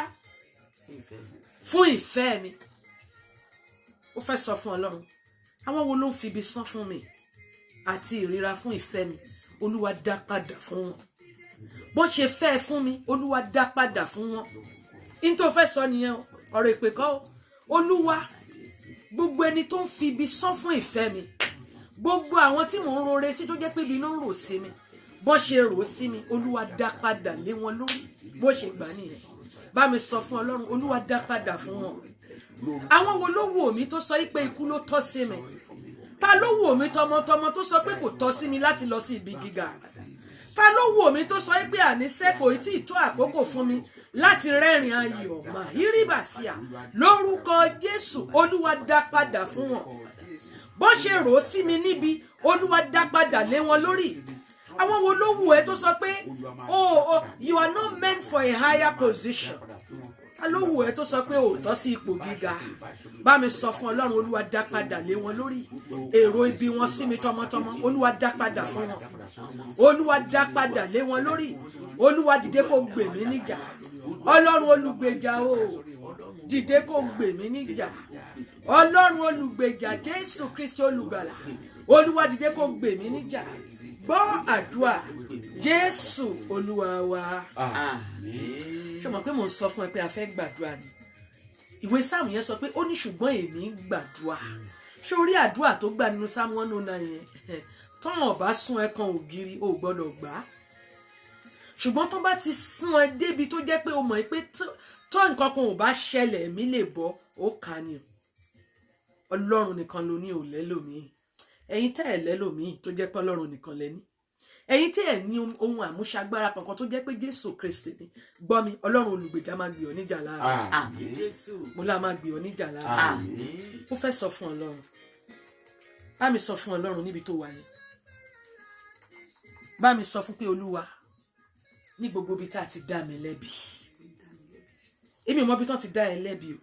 fún ìfẹ́ mi. Ó fẹ́ sọ fún Ọlọ́run àwọn wo ló ń fi ibi san fún mi àti ìríra fún ìfẹ́ mi, Olúwa dá padà fún wọn. Bó ṣe fẹ́ fún mi, Olúwa dá padà fún wọn. In tó fẹ́ sọ nìyẹn ọ̀rọ̀ ìpè kọ́. Olúwa gbogbo ẹni tó ń fi ibi san fún ìfẹ́ mi, gbogbo àwọn tí mò ń rore sí tó jẹ́ pé ibi ló ń rò sí mi, bó ṣe rò sí mi, Olúwa dá padà lé wọn lórí. Bó ṣe gbà nìyẹn. Bá mi sọ fún Ọlọ́run, Olúwa dá padà fún wọn. Àwọn wo ló wò mí tó sọ pé ikú ló tọ́ sí mi? Ta ló wò mí tọmọtọmọ tó sọ pé kò tọ́ sí mi láti lọ sí ibi gíga? Ta ló wò mí tó sọ pé àníṣe kò tí ì tó àkókò fún mi láti rẹ́rìn ayọ̀ mà ìrìbàṣíà? Lórúkọ Jésù, Olúwa dá padà fún wọn. Bó ṣe rò ó sí mi níbi, Olúwa dá padà lé wọn lórí. Àwọn wo ló wù ẹ́ tó sọ pé you are not meant for a higher position? Ta ló wù ẹ́ tó sọ pé ò tọ́ sí ipò gíga? Bá mi sọ fún Ọlọ́run, Olúwa dá padà lé wọn lórí. Èrò ibi wọn sí mi tọmọtọmọ, Olúwa dá padà fún wọn. Olúwa dá padà lé wọn lórí. Olúwa dìde kó gbè mí níjà. Ọlọ́run olùgbèjà o, dìde kó gbè mí níjà. Ọlọ́run olùgbèjà, Jésù Kristi olùgbàlà, Olúwa dìde kó gbè mí níjà. Gbọ́ àdúrà Jésù Olúwa wa. Ṣé o mọ̀ pé mò ń sọ fún ẹ pé a fẹ́ gbàdúrà ni? Ìwé Sáàmù yẹn sọ pé ó ní ṣùgbọ́n èmi ń gbàdúrà. Ṣé o rí àdúrà tó gbà nínú Sáàmù 109 yẹn? Tọ́wọ́n ọ̀bá sún ẹ kan ògiri, o ò gbọ́dọ̀ gbà á. Ṣùgbọ́n tó bá ti sún ẹ débi tó jẹ́ pé o mọ̀ pé tó nǹkan kan ò bá ṣẹlẹ̀ èmi lè bọ́, ó kà ní o. Ọlọ́run nìkan ló ní, ò lẹ́lòmíì. Ẹ̀yin tẹ́ ẹ̀ lẹ́lòmíì tó jẹ́ pé Ọlọ́run nìkan lẹ́ni. Ẹ̀yin tí ẹ̀ ní ohun àmúṣagbára kankan tó jẹ́ pé Jésù Kristi ni. Gbọ́ mi, Ọlọ́run olùgbèjà máa gbè ọ́ níjà lára. Àmín Jésù. Mo lá máa gbè ọ́ níjà lára. Àmín. Ó fẹ́ sọ fún Ọlọ́run. Bá mi sọ fún Ọlọ́run níbi tó wà yẹn. Bá mi sọ fún pé Olúwa ní gbogbo ibi tá a ti dá mi lẹ́bi. Èmi ò mọ ibi tán ti dá ẹ lẹ́bi o.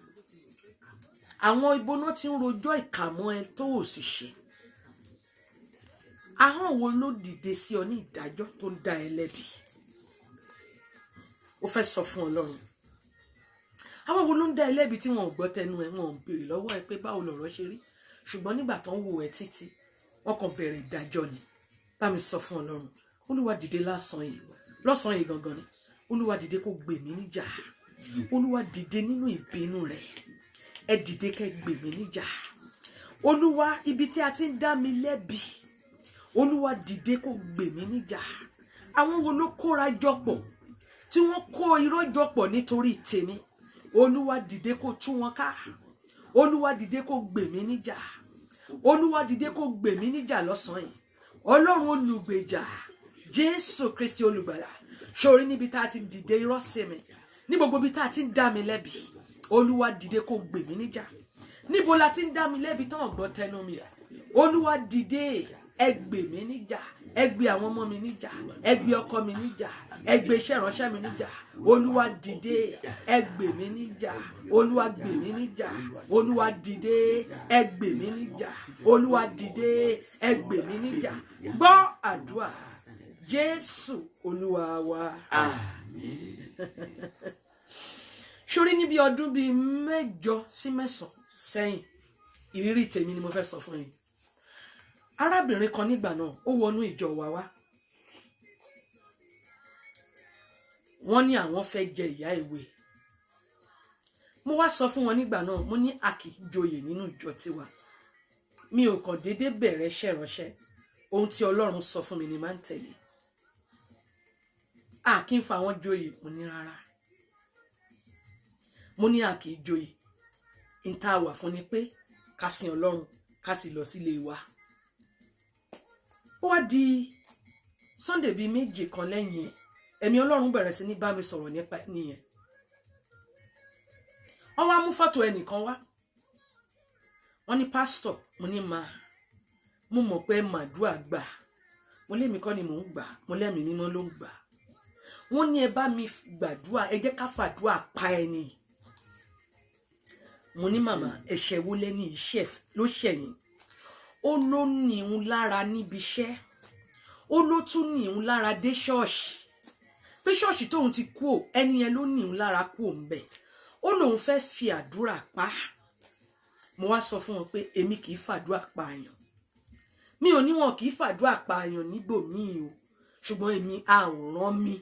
Àwọn ibo náà ti ń rojọ́ ìkàmọ́ ẹ tó ò sì ṣe. Ahọ́n wo ló dìde sí ọ ní ìdájọ́ tó ń dá ẹ lẹ́bi? Ó fẹ́ sọ fún Ọlọ́run. Àwọn wo ló ń dá ẹ lẹ́bi tí wọn ò gbọ́ tẹnu ẹ, wọn ò béèrè lọ́wọ́ ẹ pé báwo lọ̀rọ̀ ṣe rí? Ṣùgbọ́n nígbà tó ń wò ẹ títí, wọ́n kàn bẹ̀rẹ̀ ìdájọ́ ni. Bá mi sọ fún Ọlọ́run. Olúwa dìde lọ́sàn yìí gangan ni. Olúwa dìde kó gbè mí níjà. Olúwa dìde nínú ìbínú rẹ̀. Ẹ dìde kẹ́ gbè mí níjà. Olúwa, ibi tí a ti ń dá mi lẹ́bi, Olúwa dìde kó gbè mí níjà. Àwọn wo ló kóra jọpọ̀ tí wọ́n kó irọ́ jọpọ̀ nítorí tèmi? Olúwa dìde kó tú wọn ká. Olúwa dìde kó gbè mí níjà. Olúwa dìde kó gbè mí níjà lọ́sàn yìí. Ọlọ́run olùgbèjà, Jésù Kristi olùgbàlà. Ṣorí níbi tá a ti dìde irọ́ sí mi, ní gbogbo ibi tá a ti ń dá mi lẹ́bi, Olúwa dìde kó gbè mí níjà. Níbo la ti ń dá mi lẹ́bi tán ọ̀gbọ́n tẹnu mi? Olúwa dìde, ẹ gbè mí níjà. Ẹ gbè àwọn ọmọ mi níjà. Ẹ gbè ọkọ mi níjà. Ẹ gbè iṣẹ́ ìránṣẹ́ mi níjà. Olúwa dìde, ẹ gbè mí níjà. Olúwa gbè mí níjà. Olúwa dìde, ẹ gbè mí níjà. Olúwa dìde, ẹ gbè mí níjà. Gbọ́ àdúrà Jésù Olúwa wa. Àmín. Ṣorí níbi ọdún bíi 8 sí 9 sẹ́yìn, ìrírí tèmi ni mo fẹ́ sọ fún yín. Arábìnrin kan nígbà náà ó wọnú ìjọ wa wá. Wọ́n ní àwọn fẹ́ jẹ ìyá ìwé. Mo wá sọ fún wọn nígbà náà, mo ní a kì í joyè nínú ìjọ tiwa. Mi ò kàn déédéé bẹ̀rẹ̀ iṣẹ́ ìránṣẹ́. Ohun tí Ọlọ́run sọ fún mi ni máa ń tẹ̀lé. A kì í fa àwọn joyè, mo ní rárá. Mo ní a kì í joyè. Ìta wà fún ni pé ká sin Ọlọ́run, ká sì lọ sílé wa. Ó wá di Sunday bíi 2 kan lẹ́yìn ẹ̀, ẹ̀mí Ọlọ́run bẹ̀rẹ̀ sí ní bá mi sọ̀rọ̀ nípa nìyẹn. Wọ́n wá mú fọ́tò ẹnìkan wá. Wọ́n ní pásítọ̀, mo ní máa. Mo mọ̀ pé màdúà gbà. Mo lémi kọ́ ni mò ń gbà, mo lẹ́mìí mímọ́ ló ń gbà. Wọ́n ní ẹ bá mi gbàdúà, ẹ jẹ́ ká fàdúà pa ẹni. mo ní màmá ẹ̀ṣẹ̀ wo lẹ́ni iṣẹ́ ló ṣẹ̀yìn ó ló ní òun lára níbi iṣẹ́ ó ló tún ní òun lára dé ṣọ́ọ̀ṣì pé ṣọ́ọ̀ṣì tóun ti kú ò ẹni yẹn ló ní òun lára kú òun bẹ̀ ó lóun fẹ́ fi àdúrà pa mo wá sọ fún wọn pé èmi kì í fàdúrà pa àyàn mi ò ní wọn kì í fàdúrà pa àyàn nígbòmíì o ṣùgbọ́n èmi àwòrán mi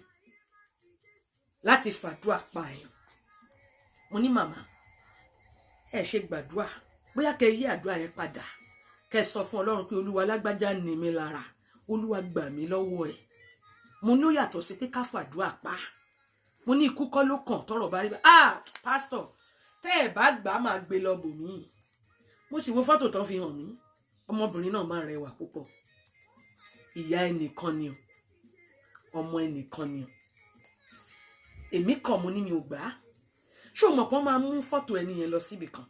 láti fàdúrà pa àyàn mo ní màmá ẹ ṣe gbàdúrà bóyá kẹ́ yí àdúrà yẹn padà kẹ́ sọ fún Ọlọ́run pé Olúwa lágbájá ní mi lára Olúwa gbà mí lọ́wọ́ ẹ̀ mo ní ó yàtọ̀ sí pé ká fàdúrà pa mo ní ikú kọ́ ló kàn tọ́rọ̀ bá rí bá pásítọ̀ tẹ́ ẹ̀ bá gbà á máa gbé lọ bòmí mo sì wo fọ́tò tán fi hàn mí ọmọbìnrin náà máa rẹwà púpọ̀ ìyá ẹnìkan ni o ọmọ ẹnìkan ni o èmi kàn mo ní mi ò gbà á ṣé o mọ̀ pé wọ́n máa mú fọ́tò ẹni yẹn lọ síbì kan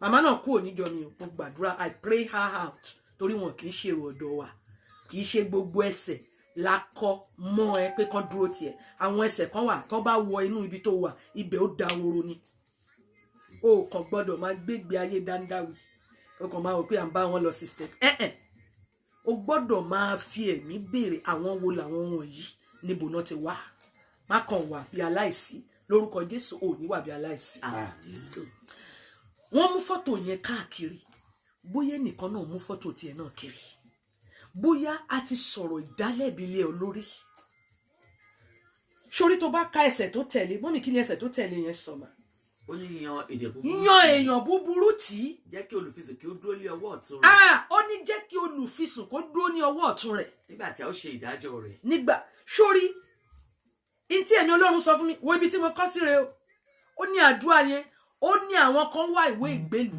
màmá náà kú òníjọ mi ò mo gbàdúrà I pray her out torí wọn kì í ṣe èrò ọ̀dọ̀ wa kì í ṣe gbogbo ẹsẹ̀ lakọ mọ́ ẹ pé kán dúró tiẹ̀ àwọn ẹsẹ̀ kan wà tó bá wọ inú ibi tó wà ibẹ̀ ó da woro ni o kàn gbọ́dọ̀ máa gbégbé ayé dáńdáwì o kàn máa wò pé à ń bá wọn lọ sí step o gbọ́dọ̀ máa fi ẹ̀mí béèrè àwọn wo làwọn wọ̀nyí níbo náà ti wá má kàn wà bí aláìsí lórúkọ Jésù ò ní wà bí aláìsí wọ́n mú fọ́tò yẹn káàkiri bóyá ẹnìkan náà mú fọ́tò tiẹ̀ náà kiri bóyá a ti sọ̀rọ̀ ìdálẹ́bi lé ọ lórí sórí tó bá ka ẹsẹ̀ tó tẹ̀lé mọ́mí kí ni ẹsẹ̀ tó tẹ̀lé yẹn sọ ma. ó ní yan èèyàn búburú tí. jẹ́ kí olùfisùn kí ó dúró ní ọwọ́ ọ̀tún rẹ̀. ó ní jẹ́ kí olùfisùn kó dúró ní ọwọ́ ọ̀tún rẹ̀. nígbà tí a ó ṣe ìdájọ́ rẹ̀. nígbà sórí ntí ẹni Ọlọ́run sọ fún mi wo ibi tí mo kọ́ sí rẹ o ó ní àdúrà yẹn ó ní àwọn kan wá ìwé ìgbélú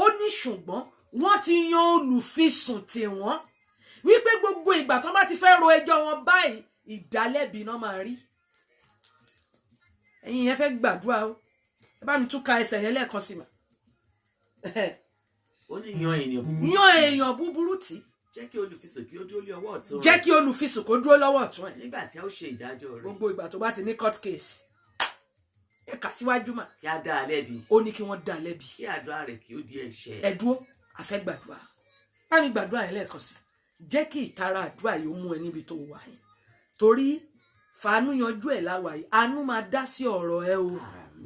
ó ní ṣùgbọ́n wọ́n ti yan olùfisùn tì wọ́n wípé gbogbo ìgbà tó bá ti fẹ́ ro ẹjọ́ wọn báyìí ìdálẹ́bi náà máa rí ẹ̀yin yẹn fẹ́ gbàdúrà o ẹ bá mi tún ka ẹsẹ̀ yẹn lẹ́ẹ̀kan sí ma. ó ní yan èèyàn búburú tí. jẹ́ kí olùfisùn kí ó dúró ní ọwọ́ ọ̀tún rẹ̀. jẹ́ kí olùfisùn kó dúró lọ́wọ́ ọ̀tún ẹ̀. nígbà tí a ó ṣe ìdájọ́ rẹ̀. gbogbo ìgbà tó bá ti ní court case ẹ kà síwájú mà. kí a dá a lẹ́bi. ó ní kí wọ́n dá a lẹ́bi. kí àdúrà rẹ̀ kí ó di ẹ̀ṣẹ̀. ẹ dúró a fẹ́ gbàdúrà bá mi gbàdúrà yẹn lẹ́ẹ̀kan sí jẹ́ kí ìtara àdúrà yìí ó mú ẹ níbi tó wà yẹn torí fàánú yanjú ẹ̀ láwà yìí àánú máa dá sí ọ̀rọ̀ ẹ o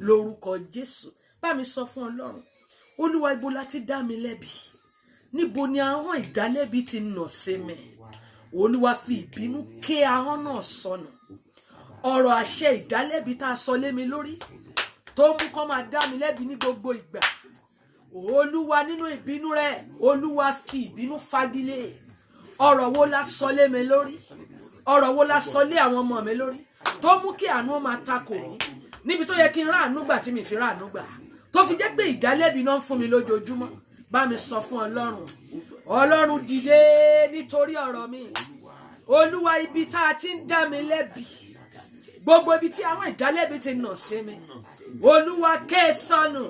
lórúkọ Jésù bá mi sọ fún Ọlọ́run Olúwa ibo láti dá mi lẹ́bi níbo ni ahọ́n ìdálẹ́bi ti nà sí mi Olúwa fi ìbínú ké ahọ́n náà sọnù ọ̀rọ̀ àṣẹ ìdálẹ́bi tá a sọ lé mi lórí tó mú kó máa dá mi lẹ́bi ní gbogbo ìgbà Olúwa nínú ìbínú rẹ̀ Olúwa fi ìbínú fagilé ọ̀rọ̀ wo la sọ lé mi lórí ọ̀rọ̀ wo la sọ lé àwọn ọmọ mi lórí tó mú kí àánú máa takò mí níbi tó yẹ kí n ráàánú gbà tí mi fi ráàánú gbà tó fi jẹ́ pé ìdálẹ́bi náà ń fún mi lójoojúmọ́ bá mi sọ fún Ọlọ́run dìde nítorí ọ̀rọ̀ mi Olúwa ibi tá a ti ń dá mi lẹ́bi gbogbo ibi tí àwọn ìdálẹ́bi ti nà sí mi Olúwa ké sọnù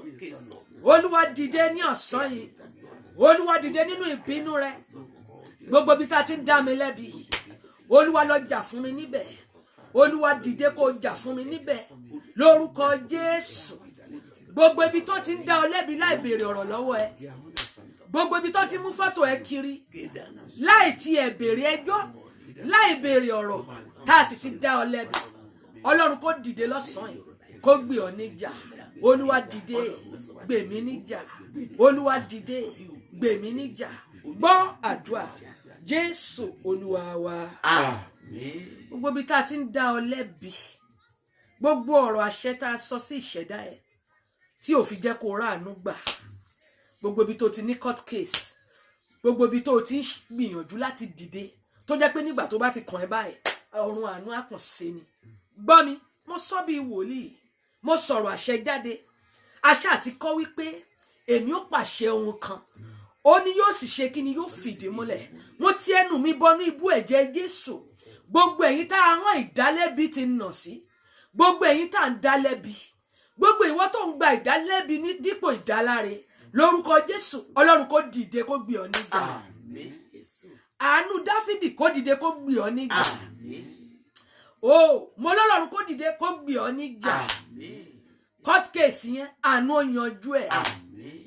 Olúwa dìde ní ọ̀sán yìí Olúwa dìde nínú ìbínú rẹ gbogbo ibi tá a ti ń dá mi lẹ́bi Olúwa lọ jà fún mi níbẹ̀ Olúwa dìde kó jà fún mi níbẹ̀ lórúkọ Jésù gbogbo ibi tó ti ń dá ọ lẹ́bi láì béèrè ọ̀rọ̀ lọ́wọ́ ẹ gbogbo ibi tó ti mú fọ́tò ẹ kiri láì tiẹ̀ béèrè ẹjọ́ láì béèrè ọ̀rọ̀ tá a sì ti dá ọ lẹ́bi Ọlọ́run kó dìde lọ́sàn-án yìí kó gbé ọ níjà Olúwa dìde gbè mí níjà Olúwa dìde gbè mí níjà gbọ́ àdúrà Jésù Olúwa wa. Àmín. gbogbo ibi tá a ti ń dá ọ lẹ́bi gbogbo ọ̀rọ̀ àṣẹ tá a sọ sí ìṣẹ̀dá ẹ̀ tí ò fi jẹ́ kó ráàánú gbà gbogbo ibi tó ti ní court case gbogbo ibi tó ti ń gbìyànjú láti dìde tó jẹ́ pé nígbà tó bá ti kàn ẹ́ báyìí ọ̀run àánú àpọ̀n sí ni gbọ́ mi mo sọ bí wòlíì mo sọ̀rọ̀ àṣẹ jáde àṣẹ àti kọ́ wípé èmi ó pàṣẹ ohun kan ó ní yóò sì ṣe kí ni yóò fìdí múlẹ̀ mo ti ẹnu mi bọnú ibú ẹ̀jẹ̀ Jésù gbogbo ẹ̀yin tá a hàn ìdálẹ́bi ti nà sí gbogbo ẹ̀yin tá a ń dálẹ́bi gbogbo ìwọ tó ń gba ìdálẹ́bi ní dípò ìdáláre lórúkọ Jésù Ọlọ́run kó dìde kó gbé ọ níjà àánú Dáfídì kó dìde kó gbé ọ níjà mo lọ́lọ́run kó dìde kó gbé ọ níjà court case yẹn àánú ó yanjú ẹ̀. Àmín.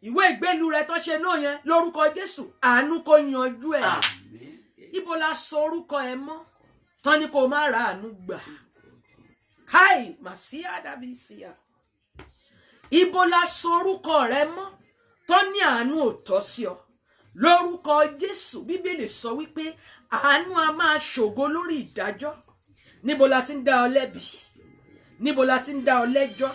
Ìwé ìgbélú rẹ tó ṣe náà yẹn lórúkọ Jésù àánú kó yanjú ẹ̀. Àmín. Ibo la sọ orúkọ ẹ mọ́ tán ni kò má ra àánú gbà. Káì màsíà dàbí síyà. Ibo la sọ orúkọ rẹ mọ́ tán ní àánú ò tọ́ sí ọ. Lórúkọ Jésù Bíbélì sọ wípé àánú a máa ṣògo lórí ìdájọ́. Níbo la ti ń dá ọ lẹ́bi? Níbo la ti ń dá ọ lẹ́jọ́?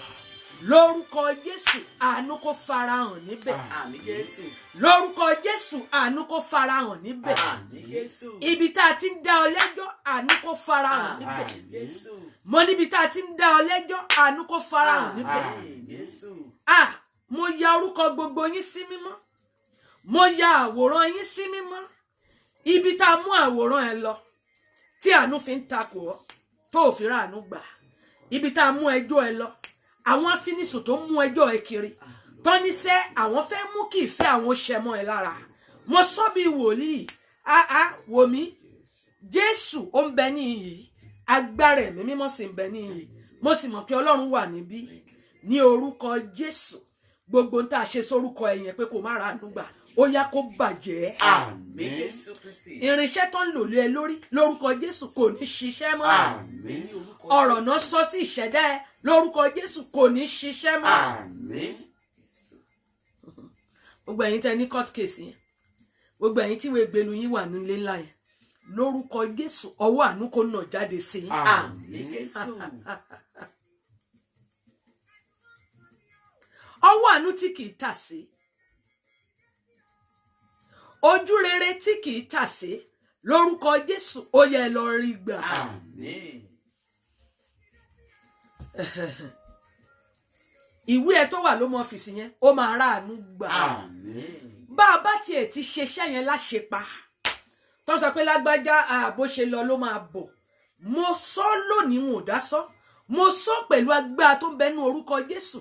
Lórúkọ Jésù àánú kó farahàn níbẹ̀. Àmín Jésù. Lórúkọ Jésù àánú kó farahàn níbẹ̀. Àmín Jésù. Ibi tá a ti ń dá ọ lẹ́jọ́ àánú kó farahàn níbẹ̀. Àmín Jésù. Mo níbi tá a ti ń dá ọ lẹ́jọ́ àánú kó farahàn níbẹ̀. Àmín Jésù. Mo ya orúkọ gbogbo yín sí mímọ́. Mo ya àwòrán yín sí mímọ́. Ibi tá a mú àwòrán ẹ lọ tí àánú fi ń takò ọ́ tó ò fi rà àánú gbà. Ibi tá a mú ẹjọ́ ẹ lọ àwọn afínísùn tó mú ẹjọ́ ẹ kiri tọ́níṣẹ́ àwọn fẹ́ mú kí ìfẹ́ àwọn ṣẹ mọ́ ẹ lára. Mo sọ bí wòlíì wò mí Jésù ó ń bẹ ní iyì, agbára ẹ̀mí mímọ́ sì ń bẹ ní iyì. Mo sì mọ̀ pé Ọlọ́run wà níbí ní orúkọ Jésù. Gbogbo ń tá a ṣe sórúkọ ẹ̀yẹn pé kò má ra àánú gbà ó yá kó bàjẹ́. Àmín Jésù Kristi. Irinṣẹ́ tó ń lò lé ẹ lórí lórúkọ Jésù kò ní ṣiṣẹ́ mọ́. Àmín. Ọ̀rọ̀ náà sọ sí ìṣẹ̀dá ẹ lórúkọ Jésù kò ní ṣiṣẹ́ mọ́. Àmín. Gbogbo ẹ̀yin tẹ́ ní court case yẹn, gbogbo ẹ̀yin tí ìwé ìgbélu yín wà nílé ńlá yẹn, lórúkọ Jésù ọwọ́ àánú kó nà jáde sí yín. Àmín Jésù. Ọwọ́ àánú tí kìí tà sí, ojú rere tí kìí tà sí, lórúkọ Jésù ó yẹ lọ rí gbà. Àmín. Ìwé ẹ tó wà ló mọ ọ́fíìsì yẹn ó máa ráàánú gbà. Àmín. Bá a bá tiẹ̀ ti ṣeṣẹ́ yẹn láṣepa tó sọ pé lágbájá bó ṣe lọ ló máa bọ̀, mo sọ lónìí wọn ò dá sọ, mo sọ pẹ̀lú agbára tó ń bẹnu orúkọ Jésù.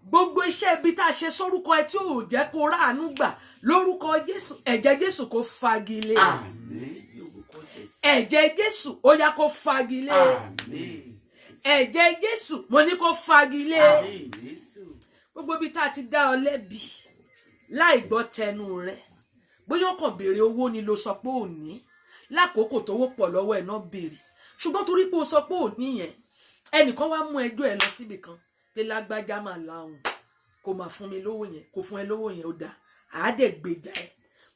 Gbogbo iṣẹ́ ibi tá a ṣe sórúkọ ẹ tí ò jẹ́ kó ráàánú gbà lórúkọ Jésù, ẹ̀jẹ̀ Jésù kó fagilé. Àmín. Ẹ̀jẹ̀ Jésù ó yá kó fagilé. Àmín. Ẹ̀jẹ̀ Jésù mo ní kó fagilé. Àmín Jésù. Gbogbo ibi tá a ti dá ọ lẹ́bi láì gbọ́ tẹnu rẹ, bóyá ó kàn béèrè owó ni ló sọ pé ò ní lákòókò tówó pọ̀ lọ́wọ́ ẹ̀ náà béèrè, ṣùgbọ́n torí pé ó sọ pé ò ní yẹn ẹnìkan wá mú ẹjọ́ ẹ lọ síbì kan pé lágbájá máa láhùn kò máa fún mi lówó yẹn, kò fún ẹ lówó yẹn ó dáa, àádẹ́ gbèjà ẹ.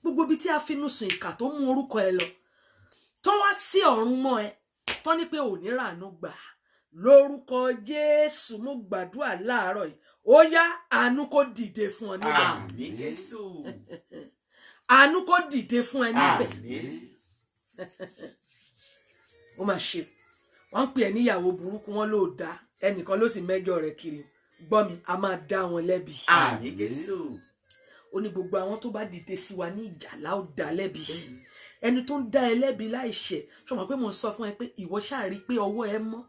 Gbogbo ibi tí a finú sùn ìkà tó mú orúkọ ẹ lọ tó wá sí ọ̀run mọ́ ẹ tó ní pé ò ní ràánú gbà lórúkọ Jésù mo gbàdúrà láàárọ̀ yìí ó yá àánú kó dìde fún ọ níbẹ̀. Àmín Jésù. Àánú kó dìde fún ẹ níbẹ̀. Àmín. Ó máa ṣe wọ́n ń pè ẹ́ níyàwó burúkú wọn ló dá ẹnìkan ló sì mẹ́jọ rẹ̀ kiri, gbọ́ mi a máa dá wọn lẹ́bi. Àmín Jésù. Ó ní gbogbo àwọn tó bá dìde sí wa ní ìjà la ó dá lẹ́bi. Ẹni tó ń dá ẹ lẹ́bi láìṣẹ̀ ṣọmọ pé mo ń sọ fún ẹ pé ìwọ ṣáà rí pé ọwọ́ ẹ mọ́,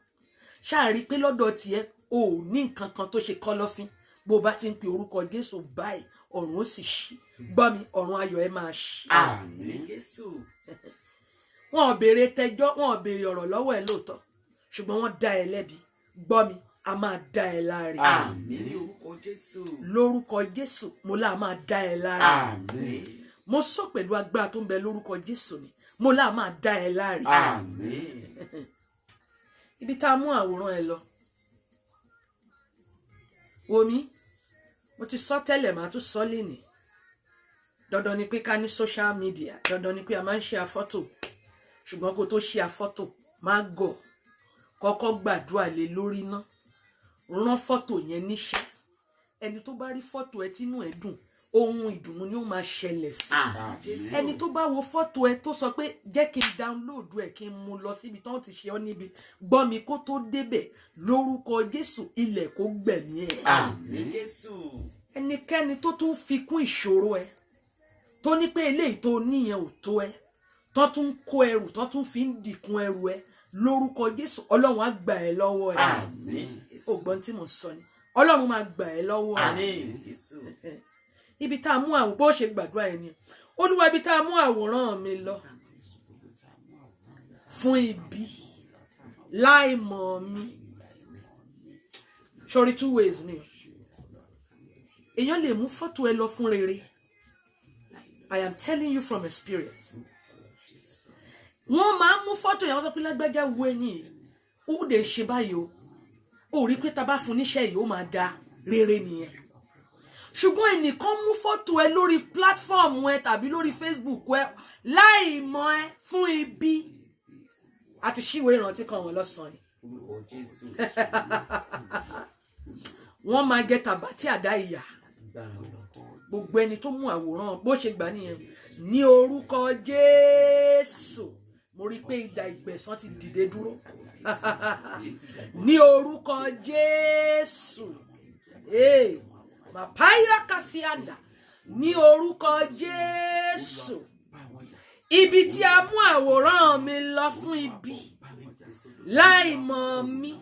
ṣáà rí pé lọ́dọ̀ tiẹ̀ ò ní nǹkan kan tó ṣe kọ́lọ́fín. Bó bá ti ń pe orúkọ Jésù báyìí ọ̀run ó sì ṣí, gbọ́ mi ọ̀run ayọ̀ ẹ máa ṣí. Àmín Jésù. Wọn ò béèrè tẹjọ́, wọn ò béèrè ọ̀rọ̀ lọ́wọ́ ẹ lóòótọ́, ṣùgbọ́n wọ́n dá ẹ lẹ́bi, gbọ́ mi a máa dá ẹ láre. Àmín ní orúkọ Jésù. Lórúkọ Jésù mo lá máa dá ẹ láre. Àmín. Mo sọ pẹ̀lú agbára tó ń bẹ lórúkọ Jésù ni mo lá máa dá ẹ láre. Àmín. Ibi tá a mú àwòrán ẹ lọ wò mí, mo ti sọ tẹ́lẹ̀ màá tún sọ lénìí. Dandan ni pé ká ní social media, dandan ni pé a máa ń ṣe afọ́tò, ṣùgbọ́n kó tó ṣe afọ́tò má gọ̀, kọ́kọ́ gbàdúrà lé lórí ná, rán fọ́tò yẹn níṣẹ́. Ẹni tó bá rí fọ́tò ẹ tínú ẹ dùn, ohun ìdùnnú ni ó máa ṣẹlẹ̀ sí. Ẹni tó bá wo fọ́tò ẹ tó sọ pé jẹ́ kí n download ẹ kí n mú lọ síbi tó ń ti ṣe ọ́ níbi, gbọ́ mi kó tó débẹ̀ lórúkọ Jésù ilẹ̀ kó gbẹ̀mí ẹ̀. Àmín Jésù. Ẹnikẹ́ni tó tún fi kún ìṣòro ẹ tó ní pé eléyìí tó níyẹn ò tó ẹ, tó tún kó ẹrù tó tún fi ń dìkun ẹrù ẹ lórúkọ Jésù Ọlọ́run á gbà ẹ́ lọ́wọ́ ẹ. Àmín. Ògbọ́n tí mo sọ ni Ọlọ́run máa gbà ẹ́ lọ́wọ́ ẹ. Àmín Jésù. Ibi tá a mú àwòrán bó ṣe gbàdúrà ẹ ni Olúwa, ibi tá a mú àwòrán mi lọ fún ibi láì mọ̀ mi Sori 2 ways ni. Èèyàn lè mú photo ẹ lọ fún rere. I am telling you from experience. Wọ́n máa ń mú photo yẹn wọ́n sọ pé lágbájá wo ẹni ó dẹ̀ ṣe báyìí o. Ó rí pé tá bá fún níṣẹ́ yìí ó máa da rere nìyẹn. Ṣùgbọ́n ẹnìkan mú photo ẹ lórí platform ẹ tàbí lórí Facebook ẹ láì mọ̀ ẹ́ fún ibi. Àti ṣíwèé ìrántí kan wọn lọ́sàn-án yìí. Wọ́n máa gẹ tàbátì àdá ìyà. Gbogbo ẹni tó mú àwòrán bó ṣe gbà nìyẹn ní orúkọ Jésù. Mo rí pé idà ìgbẹ̀san ti dìde dúró. Ní orúkọ Jésù. Mapaira kasianda. Ní orúkọ Jésù. Ibi tí a mú àwòrán mi lọ fún ibi láì mọ̀ mí.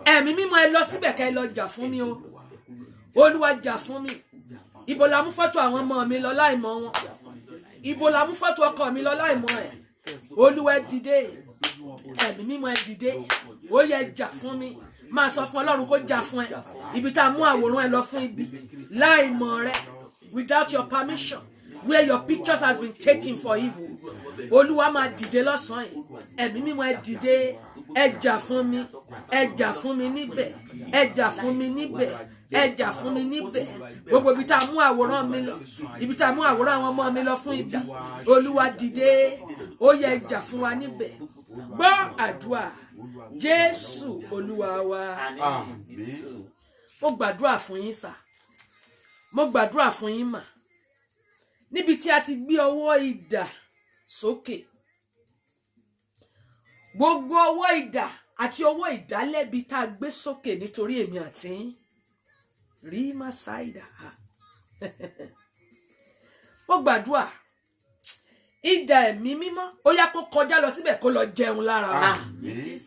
Ẹ̀mí mímọ́ ẹ lọ síbẹ̀ kẹ́ lọ jà fún mi o. Olúwa jà fún mi. Ibo la mú fọ́tò àwọn ọmọ mi lọ láì mọ̀ wọn. Ibo la mú fọ́tò ọkọ mi lọ láì mọ̀ ẹ̀. Olúwa ẹ dìde. Ẹ̀mí mímọ́ ẹ dìde. Ó yẹ jà fún mi. Máa sọ fún Ọlọ́run kó jà fún ẹ. Ibi tá a mú àwòrán ẹ lọ fún ibi láì mọ̀ rẹ. Without your permission. Where your pictures has been taken for evil. Olúwa máa dìde lọ́sàn-án yìí. Ẹ̀mí mímọ́ ẹ dìde. Ẹ jà fún mi. Ẹ jà fún mi níbẹ̀. Ẹ jà fún mi níbẹ̀. Ẹ jà fún mi níbẹ̀. Gbogbo ibi tá a mú àwòrán mi lọ. Ibi tá a mú àwòrán àwọn ọmọ mi lọ fún ibi. Olúwa dìde. Ó yẹ jà fún wa níbẹ̀. Gbọ́ àdúrà. Jésù Olúwa wa. Mo gbàdúrà fún yín sà. Mo gbàdúrà fún yín mà. Níbi tí a ti gbé ọwọ́ idà sókè. Gbogbo ọwọ́ idà àti ọwọ́ ìdálẹ́bi tá a gbé sókè nítorí èmi àti yín. Rí Masaida. Mo gbàdúrà. Idà ẹ̀mí mímọ́ ó yá kó kọjá lọ síbẹ̀ kó lọ jẹun lára wa. Àmín.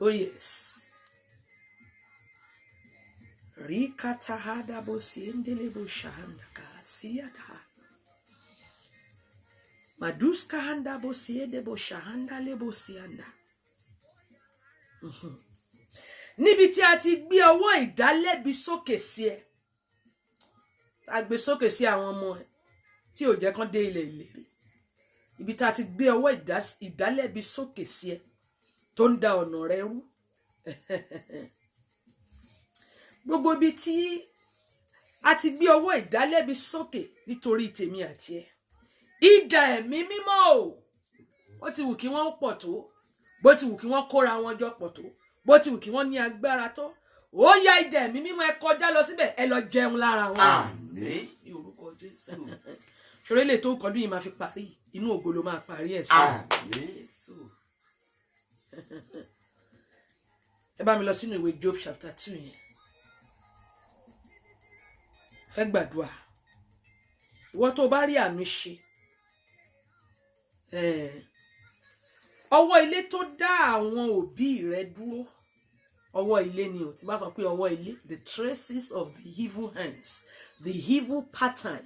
Oh yes. Rikata hada bosiendele bo shahanda kasiada. Maduska handa bosiede bo shahanda le bosianda. Níbi tí a ti gbé ọwọ́ ìdálẹ́bi sókè sí ẹ. A gbé sókè sí àwọn ọmọ ẹ tí ò jẹ́ kán dé ilẹ̀ ìlérí. Ibi tí a ti gbé ọwọ́ ìdálẹ́bi sókè sí ẹ tó ń da ọ̀nà rẹ rú. Gbogbo ibi tí a ti gbé ọwọ́ ìdálẹ́bi sókè nítorí tèmi àti ẹ. Idà ẹ̀mí mímọ́ o. Bó ti wù kí wọ́n pọ̀ tó. Bó ti wù kí wọ́n kóra wọn jọ pọ̀ tó. Bó ti wù kí wọ́n ní agbára tó. Ó yá idà ẹ̀mí mímọ́ ẹ kọjá lọ síbẹ̀ ẹ lọ jẹun lára wọn. Àmín. Ní orúkọ Jésù. Ṣòro ilé tó kọdún yìí máa fi parí. Inú ògo ló máa parí ẹ̀ sí. Àmín. Ẹ bá mi lọ sínú ìwé Job chapter 2 yẹn. Fẹ́ gbàdúrà. Ìwọ tó bá rí àánú ṣe. Ọwọ́ ilé tó dá àwọn òbí rẹ dúró. Ọwọ́ ilé ni o. Tí bá sọ pé ọwọ́ ilé, the traces of the evil hands, the evil pattern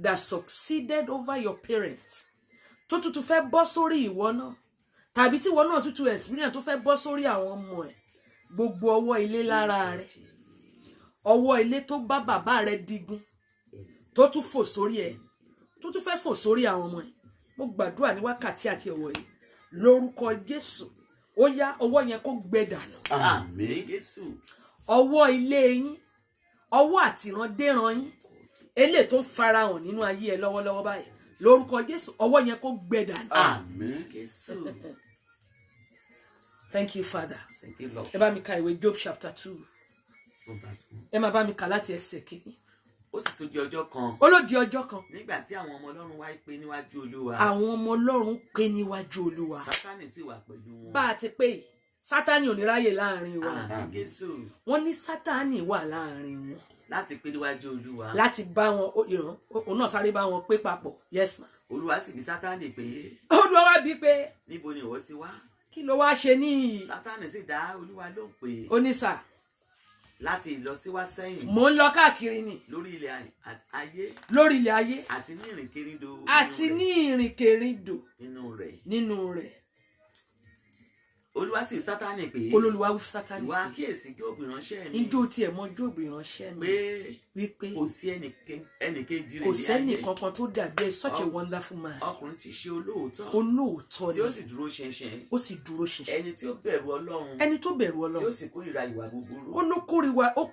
that succeeded over your parents. Tó tútù fẹ́ bọ́ sórí ìwọ náà. Tàbí tí ìwọ náà tútù experience tó fẹ́ bọ́ sórí àwọn ọmọ ẹ̀. Gbogbo ọwọ́ ilé lára rẹ̀. Ọwọ́ ilé tó bá bàbá rẹ̀ digun. Tó tún fò sórí ẹ̀. Tó tún fẹ́ fò sórí àwọn ọmọ ẹ̀. Mo gbàdúrà ní wákàtí àti ọwọ́ yìí. Lórúkọ Jésù. Ó yá ọwọ́ yẹn kó gbẹ dànù. Àmín. Jésù. Ọwọ́ ilé yín. Ọwọ́ àtìrandéran yín. Eléyìí tó ń farahàn nínú ayé ẹ lọ́wọ́lọ́wọ́ báyìí. Lórúkọ Jésù. Ọwọ́ yẹn kó gbẹ dànù. Àmín. Jésù. Thank you, Father. Thank you, Lord. Ẹ bá mi ka ìwé Job chapter 2. Ẹ máa bá mi kà láti ẹsẹ̀ kìíní. Ó sì tún di ọjọ́ kan. Ó ló di ọjọ́ kan. Nígbà tí àwọn ọmọ Ọlọ́run wá pé níwájú Olúwa. Àwọn ọmọ Ọlọ́run pé níwájú Olúwa. Sátánì sì wà pẹ̀lú wọn. Bá a ti pé Sátánì ò ní ráyè láàrin wa. Àmín. Jésù. Wọ́n ní Sátánì wà láàrin wọn. Láti pé níwájú Olúwa. Láti bá wọn òun náà sáré bá wọn pé papọ̀. Yes ma. Olúwa sì bi Sátánì pé. Olúwa wá bí pé. Níbo ni ìwọ ti wá? Kí ló wá ṣe ní. Sátánì sì dá Olúwa lóhùn pé. Ó ní sà. Láti ìlọsíwá sẹ́yìn. Mò ń lọ káàkiri ni. Lórí ilẹ̀ ayé. Lórí ilẹ̀ ayé. Àti ní ìrìnkèrindò. Àti ní ìrìnkèrindò. Nínú rẹ̀. Nínú rẹ̀. Olúwa sì Sátánì pé olólùwà wí fún Sátánì wá pé kíyèsí Jóòbù ìránṣẹ́ mi ijó tiẹ̀ mọ Jóòbù ìránṣẹ́ mi pé wípé kò sí ẹnìkejì kò rẹ̀ ní sẹ́nì ayé kankan tó dàbí ẹ̀, such a wonderful man, ọkùnrin tí í ṣe olóòótọ́ olóòótọ́ tí ni ó sì dúró ṣinṣin ó sì dúró ṣinṣin, ẹni tí ó bẹ̀rù Ọlọ́run ẹni tó bẹ̀rù tí ó Ọlọ́run, sì kórìíra ìwà búburú. ó ló kórìíra ó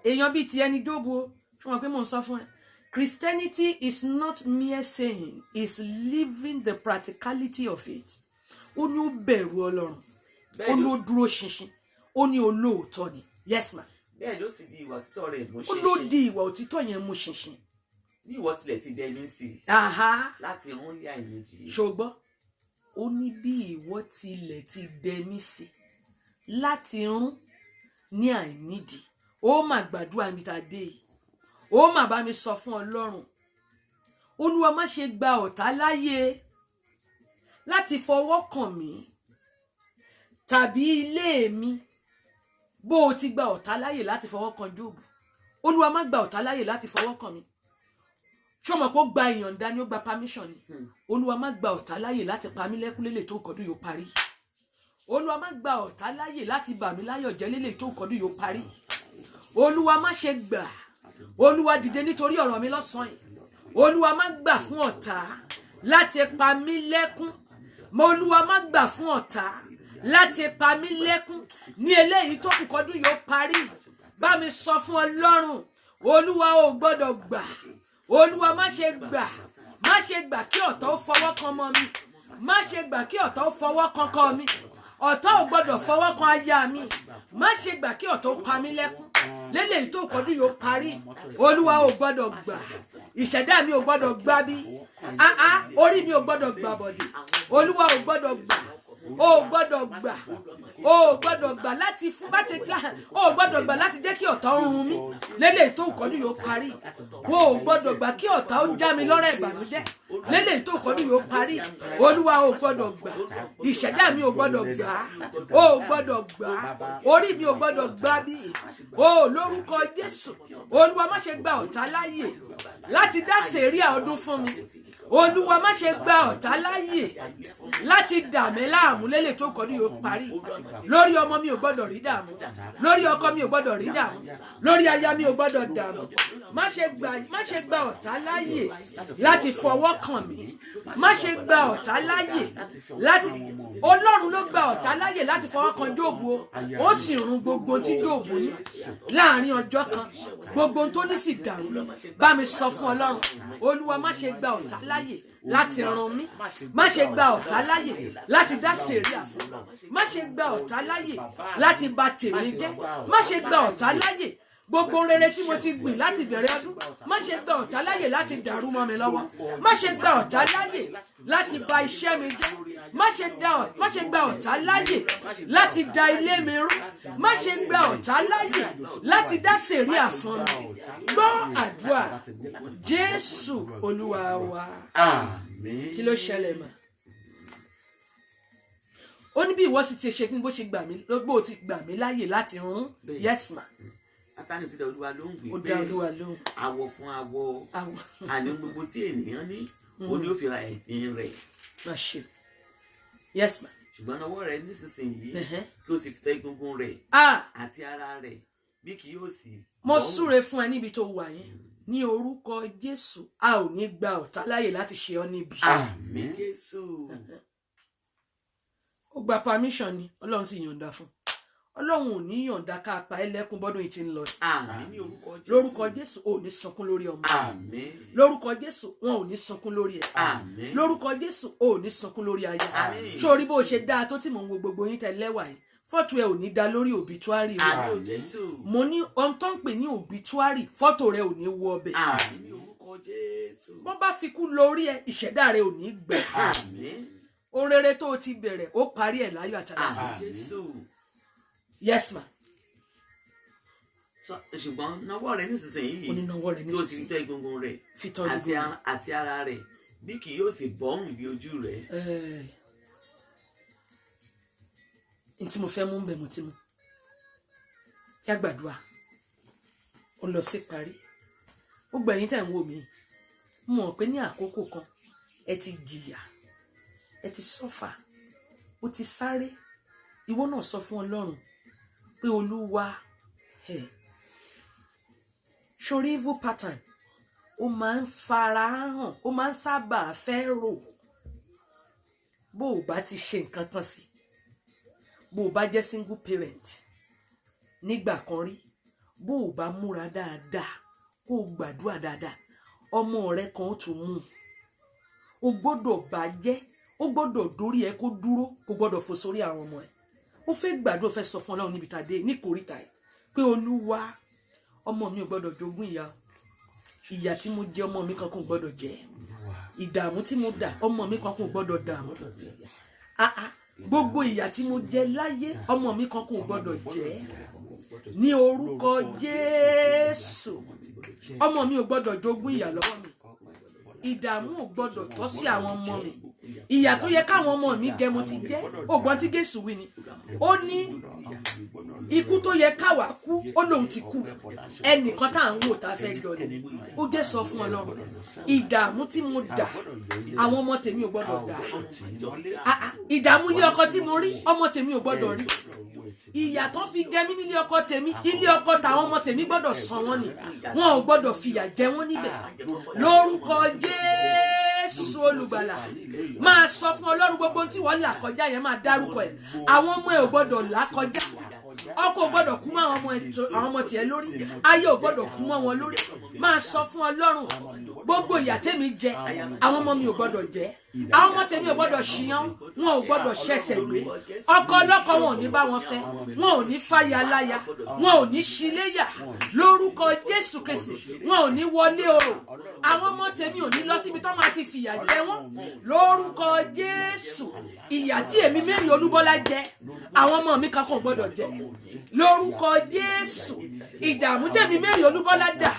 èèyàn bíi ti ẹni Jóòbù o ṣùgbọ́n pé mò ń sọ fún ẹ, Christianity is not mere saying, it's living the practicality of it. Ó ní ó bẹ̀rù Ọlọ́run, ó ló dúró ṣinṣin, ó ní olóòótọ́ ni, yes ma. Bẹ́ẹ̀ ló sì di ìwà òtítọ́ rẹ̀ mú Ó ló ṣinṣin di ìwà òtítọ́ yẹn mú ṣinṣin. bí ìwọ tilẹ̀ ti dẹnu sí i Aha, láti rún lé àìméjì. ṣùgbọ́n ó ní bí ìwọ tilẹ̀ ti dẹmí sí láti rún ní àìnídìí, ó mà gbàdúrà mi ta dé yìí, ó mà bá mi sọ fún Ọlọ́run, Olúwa má ṣe gba ọ̀tá láyè láti fọwọ́ kàn mí tàbí ilé mi bó o ti gba ọ̀tá láyè láti fọwọ́ kàn Jóòbù. Olúwa má gba ọ̀tá láyè láti fọwọ́ kàn mí. Ṣé o mọ̀ pé ó gba ìyọ̀ǹda ni, ó gba permission ni. Olúwa má gba ọ̀tá láyè láti pa mí lẹ́kún lélẹ̀ tó kọ́dún yóò parí. Olúwa má gba ọ̀tá láyè láti bà mí láyọ̀ jẹ́ lélẹ̀ tó kọ́dún yóò parí. Olúwa má ṣe gbà. Olúwa dìde nítorí ọ̀rọ̀ mi lọ́sàn-án yìí. Olúwa má gbà fún ọ̀tá láti pa mí lẹ́kún. Olúwa má gbà fún ọ̀tá láti pa mí lẹ́kún ní eléyìí tó kù kọ́dún yóò parí. Bá mi sọ fún Ọlọ́run, Olúwa ò gbọ́dọ̀ gbà. Olúwa má ṣe gbà. Má ṣe gbà kí ọ̀tá ó fọwọ́ kan ọmọ mi. Má ṣe gbà kí ọ̀tá ó fọwọ́ kan ọkọ mi. Ọ̀tá ò gbọ́dọ̀ fọwọ́ kan aya mi. Má ṣe gbà kí ọ̀tá ó pa mí lẹ́kún lélẹ́yìí tó kọ́dún yóò parí. Olúwa ò gbọ́dọ̀ gbà. Ìṣẹ̀dá mi ò gbọ́dọ̀ gbà bí. Orí mi ò gbọ́dọ̀ gbà bọ̀dì. Olúwa ò gbọ́dọ̀ gbà. O gbọ́dọ̀ gbà. O gbọ́dọ̀ gbà láti fún bá ti gbà. O gbọ́dọ̀ gbà láti jẹ́ kí ọ̀tá ó run mí lélẹ́yìí tó kọ́dún yóò parí. O gbọ́dọ̀ gbà kí ọ̀tá ó já mi lọ́rẹ́ ìbànújẹ́ lélẹ́yìí tó kọ́dún yóò parí. Olúwa ò gbọ́dọ̀ gbà. Ìṣẹ̀dá mi ò gbọ́dọ̀ gbà. O gbọ́dọ̀ gbà. Orí mi ò gbọ́dọ̀ gbà bí. O lórúkọ Jésù. Olúwa má ṣe gba ọ̀tá láyè láti dá sẹ̀ríà ọdún fún mi. Olúwa má ṣe gba ọ̀tá láyè láti dà mí láàmú lélẹ̀ tó kọ́dún yóò parí. Lórí ọmọ mi ò gbọ́dọ̀ rí dààmú. Lórí ọkọ mi ò gbọ́dọ̀ rí dààmú. Lórí aya mi ò gbọ́dọ̀ dààmú. Má ṣe gba ọ̀tá láyè láti fọwọ́ kàn mí. Má ṣe gba ọ̀tá láyè láti Ọlọ́run ló gba ọ̀tá láyè láti fọwọ́ kan Jóòbù o. Ó sì run gbogbo tí Jóòbù ní láàrin ọjọ́ kan. Gbogbo tó ní sì dàrú. Bá mi sọ fún Ọlọ́run, Olúwa má ṣe gba ọ̀tá láyè láti run mí. Má ṣe gba ọ̀tá láyè láti dá sẹ̀ríà fún mi. Má ṣe gba ọ̀tá láyè láti bà tèmi jẹ́. Má ṣe gba ọ̀tá láyè gbogbo rere tí mo ti gbìn láti bẹ̀rẹ̀ ọdún. Má ṣe gba ọ̀tá láyè láti dàrú mọ́ mi lọ́wọ́. Má ṣe gba ọ̀tá láyè láti bà iṣẹ́ mi jẹ́. Má ṣe gba ọ̀tá láyè láti da ilé mi rú. Má ṣe gba ọ̀tá láyè láti dá sẹ̀ríà fún mi. Gbọ́ àdúrà Jésù Olúwa wa. Àmín. Kí ló ṣẹlẹ̀ mà? Ó ní bí ìwọ sì ti ṣe kí n bó ṣe gbà mí bó ti gbà mí láyè láti run. Yes ma. Sátánì sì dá Olúwa lóhùn Ó dá Olúwa lóhùn. awọ fún awọ àní gbogbo tí ènìyàn ní ó ní ó fi ra ẹ̀dín rẹ̀. Má ṣe. Yes ma. Ṣùgbọ́n ọwọ́ rẹ̀ nísinsìnyí kí ó sì fi tẹ́ egungun rẹ̀ àti ara rẹ̀ bí kì yóò sì. Mo súre fún ẹ níbi tó wà yẹn ní orúkọ Jésù. A ò ní gba ọ̀tá láyè láti ṣe ọ́ níbi. Àmín Jésù. Ó gba permission ni Ọlọ́run sì yọ̀ǹda fún. Ọlọ́run ò ní yọ̀ǹda ká pa ẹlẹ́kún bọ́dún yìí ti ń lọ. Àmín ní orúkọ Jésù. Lórúkọ Jésù ò ní sunkún lórí ọmọ. Àmín. Lórúkọ Jésù wọn ò ní sunkún lórí ẹ. Àmín. Lórúkọ Jésù ò ní sunkún lórí aya. Àmín. Sórí bó ṣe dáa tó tí mò ń wo gbogbo yín tẹ lẹ́wà yìí. Fọ́tò ẹ ò ní dá lórí obituary rẹ. Àmín Jésù. Mo ní ohun tó ń pè ní obituary, fọ́tò rẹ ò ní wọ ọbẹ̀. Àmín ní orúkọ Jésù. Bọ́n bá fi kú lórí ẹ, ìṣẹ̀dá rẹ ò ní gbẹ. Àmín. Ohun rere tó o ti bẹ̀rẹ̀ ó parí ẹ̀ láyọ̀ àtàlàfíà. Àmín Jésù. Yes ma. Ṣùgbọ́n nawọ́ rẹ̀ nísinsìnyí Onínàwọ́ rẹ̀ kí ó sì fi nísinsìnyí. tẹ́ egungun rẹ̀ Fi tọ́ egungun rẹ̀. àti ara rẹ̀ bí kì yóò sì bọ́hùn bí ojú rẹ̀. N tí mo fẹ́ mú bẹ̀ mo ti mú. Yá gbàdúrà. Ó lọ sí parí. Ó gbẹ̀yìn tẹ̀ ń wò mí. Mo mọ̀ pé ní àkókò kan ẹ ti jìyà. Ẹ ti sọ́fà. Ó ti sáré. ìwọ náà sọ fún Ọlọ́run pé Olúwa sórí evil pattern ó máa ń farahàn, ó máa ń sábà fẹ́ rò bó o bá ti ṣe nǹkan kan sí, bó o bá jẹ́ single parent nígbà kan rí, bó o bá múra dáadáa kó o gbàdúrà dáadáa, ọmọ rẹ kan ó tún mú o gbọ́dọ̀ bàjẹ́, ó gbọ́dọ̀ dórí ẹ kó dúró, kó gbọ́dọ̀ fò sórí àwọn ọmọ ẹ. Ó fẹ́ gbàdúrà, ó fẹ́ sọ fún Ọlọ́run níbi tàdé ní kòríta ẹ pé Olúwa ọmọ mi ò gbọ́dọ̀ jogún ìyà tí mo jẹ ọmọ mi kankan ò gbọ́dọ̀ jẹ, ìdààmú tí mo dà ọmọ mi kankan ò gbọ́dọ̀ dààmú, gbogbo ìyà tí mo jẹ láyé ọmọ mi kankan ò gbọ́dọ̀ jẹ ní orúkọ Jésù. Ọmọ mi ò gbọ́dọ̀ jogún ìyà lọ́wọ́ mi, ìdààmú ò gbọ́dọ̀ tọ́ sí àwọn ọmọ mi, ìyà tó yẹ káwọn ọmọ mi jẹ mo ti jẹ. Ògbọ́n tí Jésù wí ni, ó ní ikú tó yẹ káwa kú ó lóun ti kú, ẹnìkan tá à ń wò tá a fẹ́ jọ ni. Ó jẹ́ sọ fún Ọlọ́run, ìdààmú tí mo dà àwọn ọmọ tèmi ò gbọ́dọ̀ dà, ìdààmú ilé ọkọ tí mo rí ọmọ tèmi ò gbọ́dọ̀ rí, ìyà tó fi jẹ mí nílé ọkọ tèmi, ilé ọkọ táwọn ọmọ tèmi gbọ́dọ̀ san wọ́n ni, wọn ò gbọ́dọ̀ fìyà jẹ wọ́n níbẹ̀. Lórúkọ Jésù olùgbàlà, máa sọ fún Ọlọ́run gbogbo tí wọ́n là kọjá yẹn, máa dárúkọ ẹ̀. Àwọn ọmọ ẹ̀ ò gbọ́dọ̀ là kọjá, ọkọ ò gbọ́dọ̀ kú mọ́ àwọn ọmọ tiẹ̀ lórí, ayé ò gbọ́dọ̀ kú mọ́ wọn lórí. Máa sọ fún Ọlọ́run gbogbo ìyà tèmi jẹ àwọn ọmọ mi ò gbọ́dọ̀ jẹ, àwọn ọmọ tèmi ò gbọ́dọ̀ ṣìyàn, wọn ò gbọ́dọ̀ ṣẹ̀ṣẹ̀ gbé, ọkọ ọlọ́kọ wọn ò ní bá wọn fẹ́, wọn ò ní fàyà láya, wọn ò ní ṣíléyà. Lórúkọ Jésù Kristi wọn ò ní wọlé orò, àwọn ọmọ tèmi ò ní lọ síbi tó máa ti fìyà jẹ wọn. Lórúkọ Jésù ìyà tí èmi Mary Olúbọ́lá jẹ àwọn ọmọ mi kankan ò gbọ́dọ̀ jẹ. Lórúkọ Jésù ìdààmú tèmi Mary Olúbọ́lá dà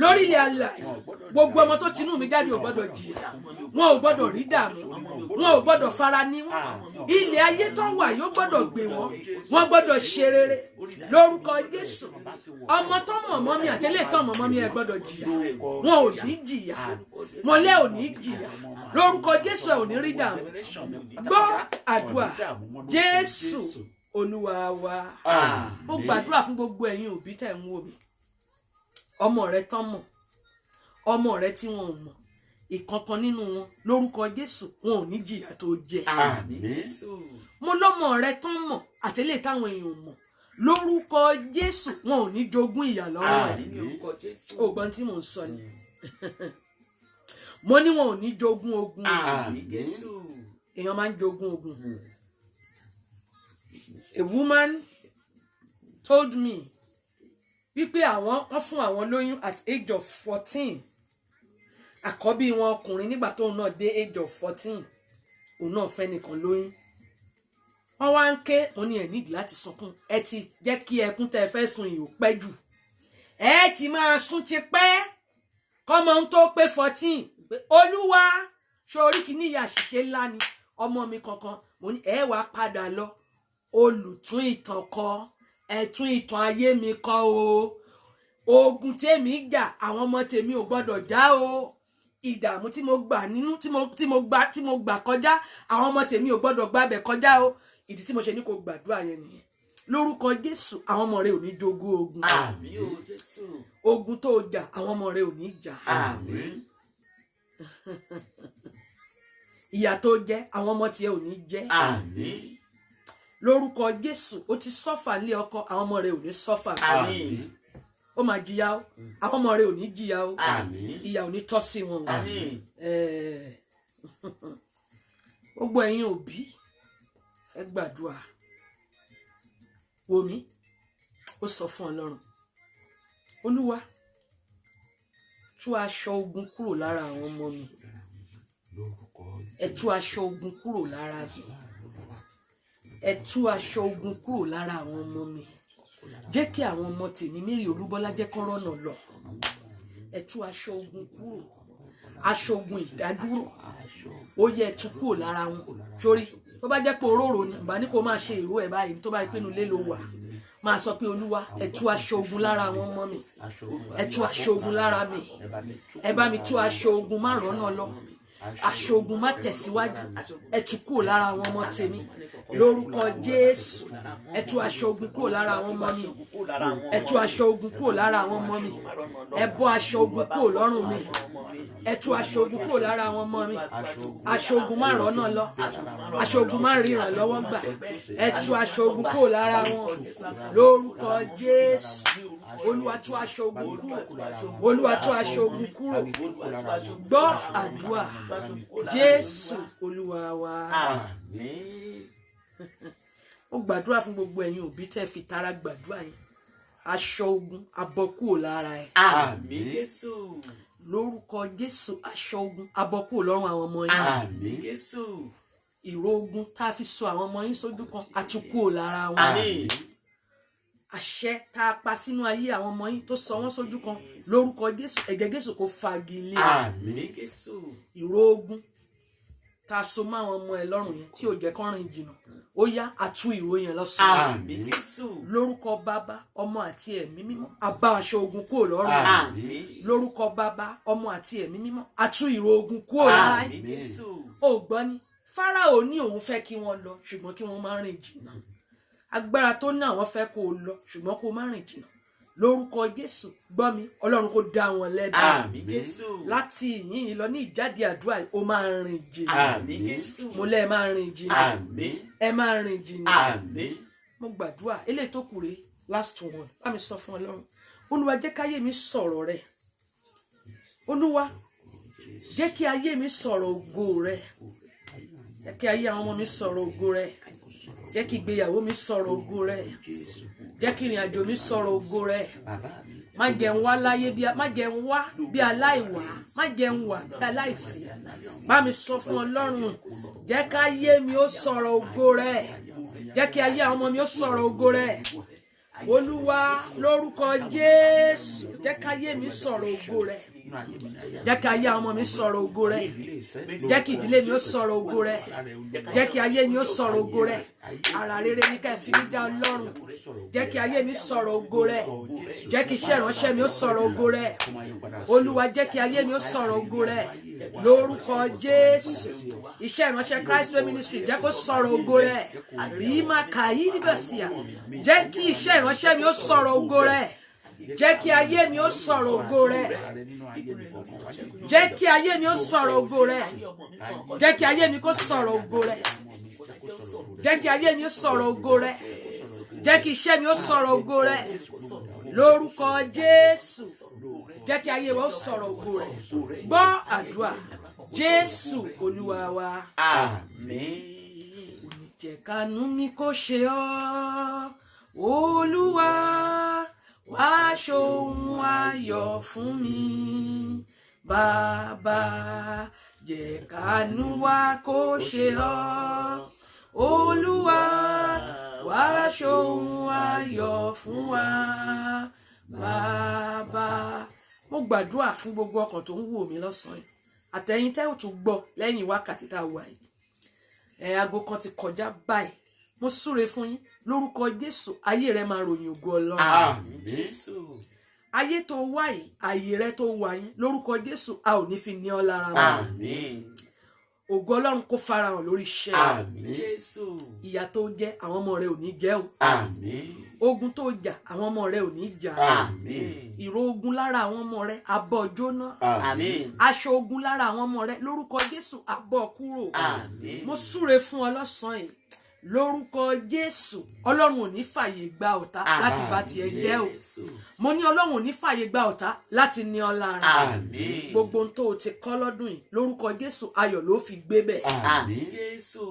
lórílẹ̀ alààyè, gbogbo ọmọ tó tinú mi jáde ò gbọ́dọ̀ jìyà, wọn ò gbọ́dọ̀ rí dààmú, wọn ò gbọ́dọ̀ fara ní wọn, ilẹ̀ ayé tó wà yóò gbọ́dọ̀ gbé wọn, wọn gbọ́dọ̀ ṣe rere. Lórúkọ Jésù ọmọ tó mọ̀mọ́ mi àtẹ́lẹ̀ tó mọ̀mọ́ mi ẹ gbọ́dọ̀ jìyà, wọn ò ní jìyà, mọ̀lẹ́ ò ní jìyà. Lórúkọ Jésù ẹ ò ní rí dààmú. Gbọ́ àdúrà Jésù Olúwa wa. Mo gbàdúrà fún gbogbo ẹ̀yin òbí tẹ́ ń wò mí, ọmọ rẹ tán mọ̀, ọmọ rẹ tí wọn ò mọ̀, ìkankan nínú wọn lórúkọ Jésù wọn ò ní jìyà tó jẹ. Mo lọ́mọ rẹ tán mọ̀ àtẹlẹ táwọn èèyàn mọ̀, lórúkọ Jésù wọn ò ní jogún ìyà lọ́wọ́ ẹ̀. Ògbọ́n tí mò ń sọ ni mo ní wọn ò ní jogún ogun. Èèyàn máa ń jogún ogun. A woman told me wípé wọ́n fún àwọn lóyún at age of 14, àkọ́bí wọn ọkùnrin nígbà tóun náà dé age of 14 òun náà fẹ́ nìkan lóyún. Wọ́n wá ń ké, mo ní ẹ nídìí láti sunkún, ẹ ti jẹ́ kí ẹkún tẹ́ fẹ́ sun yìí ó pẹ́ jù, ẹ ti máa sún ti pẹ́ kọ́mọ ń tó pé 14 pé Olúwa sórí kìíní ìyá àṣìṣe ńlá ni ọmọ mi kankan. Mo ní ẹ wá padà lọ olùtún ìtàn kọ, ẹ̀tún ìtàn ayé mi kọ o. Ogun tèmi jà àwọn ọmọ tèmi ò gbọ́dọ̀ já o. Ìdààmú tí mo gbà nínú tí mo gbà kọjá àwọn ọmọ tèmi ò gbọ́dọ̀ gbàbẹ̀ kọjá o. Ìdí tí mo ṣe ní kó gbàdúrà yẹn nìyẹn. Lórúkọ Jésù àwọn ọmọ rẹ ò ní jogún ogun. Àmín o Jésù. Ogun tó jà àwọn ọmọ rẹ ò ní jà. Àmín. Ìyà tó jẹ àwọn ọmọ tiẹ̀ ò ní jẹ. Àmín. Lórúkọ Jésù ó ti sọ́fà nílé ọkọ àwọn ọmọ rẹ ò ní sọ́fà. Àmín. Ó máa jìyà o, àwọn ọmọ rẹ ò ní jìyà o. Àmín. Ìyà ò ní tọ́ sí wọn. Àmín. Gbogbo ẹ̀yin òbí ẹ gbàdúrà. Wò mí, ó sọ fún Ọlọ́run, Olúwa tú aṣọ ogun kúrò lára àwọn ọmọ mi, ẹ tú aṣọ ogun kúrò lára mi, ẹ tú aṣọ ogun kúrò lára àwọn ọmọ mi, jẹ́ kí àwọn ọmọ tèmi Mary Olúbọ́lá jẹ́ kán rọ́nà lọ, ẹ tú aṣọ ogun kúrò, aṣọ ogun ìdádúró ó yẹ ẹ tú kúrò lára wọn. Sórí tó bá jẹ́ pé òróró ni bá ní kó máa ṣe ìró ẹ̀ báyìí, tó bá yẹ pé inú ilé ló wà máa sọ pé Olúwa ẹ tú aṣọ ogun lára àwọn ọmọ mi, ẹ tú aṣọ ogun lára mi, ẹ bá mi tú aṣọ ogun má rọ́nà lọ, aṣọ ogun má tẹ̀síwájú ẹ tú kúrò lára àwọn ọmọ tèmi lórúkọ Jésù. Ẹ tú aṣọ ogun kúrò lára àwọn ọmọ mi, ẹ tú aṣọ ogun kúrò lára àwọn ọmọ mi, ẹ bọ́ aṣọ ogun kúrò lọ́rùn mi, ẹ tú aṣọ ogun kúrò lára àwọn ọmọ mi. Aṣọ ogun má rọ́nà lọ, aṣọ ogun má ríran lọ́wọ́ gbà, ẹ tú aṣọ ogun kúrò lára wọn lórúkọ Jésù. Olúwa tú aṣọ ogun kúrò, Olúwa tú aṣọ ogun kúrò. Gbọ́ àdúrà Jésù Olúwa wa. Ó gbàdúrà fún gbogbo ẹ̀yin òbí tẹ́ fi tara gbàdúrà yín. Aṣọ ogun abọ́ kúrò lára ẹ̀. Àmín Jésù. Lórúkọ Jésù aṣọ ogun abọ́ kúrò lọ́rùn àwọn ọmọ yín. Àmín Jésù. Ìró ogun tá a fi so àwọn ọmọ yín sójú kan a tú kúrò lára wọn. Àmín. Àṣẹ tá a pa sínú ayé àwọn ọmọ yín tó sọ wọ́n sójú kan lórúkọ Jésù ẹ̀jẹ̀ Jésù kó fagilé. Àmín Jésù. Ìró ogun tá a so mọ́ àwọn ọmọ ẹ lọ́rùn yẹn tí ò jẹ́ kán rìn jìnnà ó yá àtú ìró yẹn lọ́sàn-án. Àmín Jésù. Lórúkọ Bàbá ọmọ àti ẹ̀mí mímọ́ a bá aṣọ ogun kúrò lọ́rùn. Àmín. Lórúkọ Bàbá ọmọ àti ẹ̀mí mímọ́ a tú ìró ogun kúrò lára Àmín yín. Jésù. Ó gbọ́ ni Fáráò ní òun fẹ́ kí wọ́n lọ ṣùgbọ́n kí wọ́n má rìn jìnnà. Agbára tó ní àwọn fẹ́ kó o lọ ṣùgbọ́n kó o má rìn jìnnà. Lórúkọ Jésù gbọ́ mi Ọlọ́run kó dá wọn lẹ́bi. Àmín Jésù. Láti ìyìn yìí lọ ní ìjáde àdúrà ó máa rìn jìnnà. Àmín Jésù. Mo lẹ́ ẹ máa rìn jìnnà. Àmín. Ẹ máa rìn jìnnà. Àmín. Mo gbàdúrà eléyìí tó kù rèé last one bá mi sọ fún Ọlọ́run. Olúwa jẹ́ káyé mi sọ̀rọ̀ rẹ̀. Olúwa jẹ́ kí ayé mi sọ̀rọ̀ ògo rẹ̀. Jẹ́ kí ayé àwọn ọmọ mi sọ̀rọ̀ ògo rẹ̀. Jẹ́ kí ìgbéyàwó mi sọ̀rọ̀ ògo rẹ̀. Jẹ́ kí ìrìn àjò mi sọ̀rọ̀ ògo rẹ̀. Má jẹ́ n wá láyé má jẹ́ n wá bí aláìwá, má jẹ́ n wà bí aláìsí. Bá mi sọ fún Ọlọ́run, jẹ́ ká ayé mi ó sọ̀rọ̀ ògo rẹ̀. Jẹ́ kí ayé àwọn ọmọ mi ó sọ̀rọ̀ ògo rẹ̀. Olúwa lórúkọ Jésù, jẹ́ ká ayé mi sọ̀rọ̀ ògo rẹ̀. Jẹ́ kí ayé àwọn ọmọ mi sọ̀rọ̀ ògo rẹ̀. Jẹ́ kí ìdílé mi ó sọ̀rọ̀ ògo rẹ̀. Jẹ́ kí ayé mi ó sọ̀rọ̀ ògo rẹ̀. Ara rere ní ká ẹ fi mí dá Ọlọ́run. Jẹ́ kí ayé mi sọ̀rọ̀ ògo rẹ̀. Jẹ́ kí iṣẹ́ ìránṣẹ́ mi ó sọ̀rọ̀ ògo rẹ̀. Olúwa jẹ́ kí ayé mi ó sọ̀rọ̀ ògo rẹ̀. Lórúkọ Jésù. Iṣẹ́ ìránṣẹ́ Christ Way Ministry jẹ́ kó sọ̀rọ̀ ògo rẹ̀. Rìímà kàyí níbẹ̀ sí à. Jẹ́ kí iṣẹ́ ìránṣẹ́ mi ó sọ̀rọ̀ ògo rẹ̀. Jẹ́ kí ayé mi ó sọ̀rọ̀ ògo rẹ̀. Jẹ́ kí ayé mi ó sọ̀rọ̀ ògo rẹ̀. Jẹ́ kí ayé mi kó sọ̀rọ̀ ògo rẹ̀. Jẹ́ kí ayé mi ó sọ̀rọ̀ ògo rẹ̀. Jẹ́ kí iṣẹ́ mi ó sọ̀rọ̀ ògo rẹ̀. Lórúkọ Jésù. Jẹ́ kí ayé wa ó sọ̀rọ̀ ògo rẹ̀. Gbọ́ àdúrà Jésù Olúwa wa. Àmín. Jẹ́ kánú mi kó ṣe ọ́ Olúwa. Wá ṣohun ayọ̀ fún mi Bàbá, jẹ́ kánú wa kó ṣe ọ́ Olúwa. Wá ṣohun ayọ̀ fún wa Bàbá. Mo gbàdúrà fún gbogbo ọkàn tó ń wò mí lọ́sàn-án yìí àtẹ̀yin tẹ́ ò tún gbọ́ lẹ́yìn wákàtí tá a wà yìí. Aago kan ti kọjá báyìí. Mo súre fún yín lórúkọ Jésù ayé rẹ máa ròyìn ògo Ọlọ́run. Àmín Jésù. Ayé tó wà yìí ayé rẹ tó wà yín lórúkọ Jésù a ò ní fi ní ọ lára mọ́. Àmín. Ògo Ọlọ́run kó farahàn lórí iṣẹ́. Àmín Jésù. Ìyà tó jẹ àwọn ọmọ rẹ ò ní jẹ o. Àmín. Ogun tó jà àwọn ọmọ rẹ ò ní jà. Àmín. Ìró ogun lára àwọn ọmọ rẹ abọ́ jóná. Àmín. Aṣọ ogun lára àwọn ọmọ rẹ lórúkọ Jésù abọ́ kúrò. Àmín. Mo súre fún ọ lọ́sàn-án yìí lórúkọ Jésù Ọlọ́run ò ní fàyè gba ọ̀tá láti bá tiẹ̀ jẹ́ o. Mo ní Ọlọ́run ò ní fàyè gba ọ̀tá láti ní ọ lára. Àmín. Gbogbo ohun tó o ti kọ́ lọ́dún yìí lórúkọ Jésù ayọ̀ ló fi gbé bẹ̀. Àmín Jésù.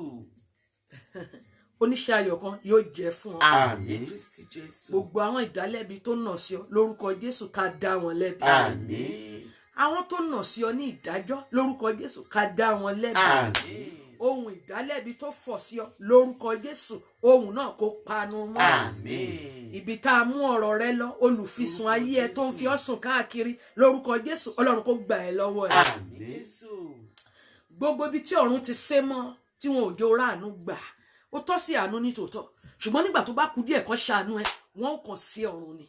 Oníṣẹ́ ayọ̀ kan yóò jẹ́ fún ọ. Àmín Kristi Jésù. Gbogbo àwọn ìdálẹ́bi tó nà sí ọ lórúkọ Jésù ká dá wọn lẹ́bi. Àmín. Àwọn tó nà sí ọ ní ìdájọ́ lórúkọ Jésù ká dá wọn lẹ́bi. Àmín. Ohun ìdálẹ́bi tó fọ̀ sí ọ lórúkọ Jésù ohun náà kó panu mọ́. Àmín. Ibi tá a mú ọ̀rọ̀ rẹ lọ olùfisùn ayé ẹ tó ń fi ọ́ sùn káàkiri lórúkọ Jésù Ọlọ́run kó gbà ẹ́ lọ́wọ́ ẹ. Àmín Jésù. Gbogbo ibi tí ọ̀run ti sé mọ́ tí wọn ò jẹ́ ó ráàánú gbà ó tọ́ sí àánú ní tòótọ́ ṣùgbọ́n nígbà tó bá kú díẹ̀ kan ṣàánú ẹ wọn ò kàn sí ọ̀run ni.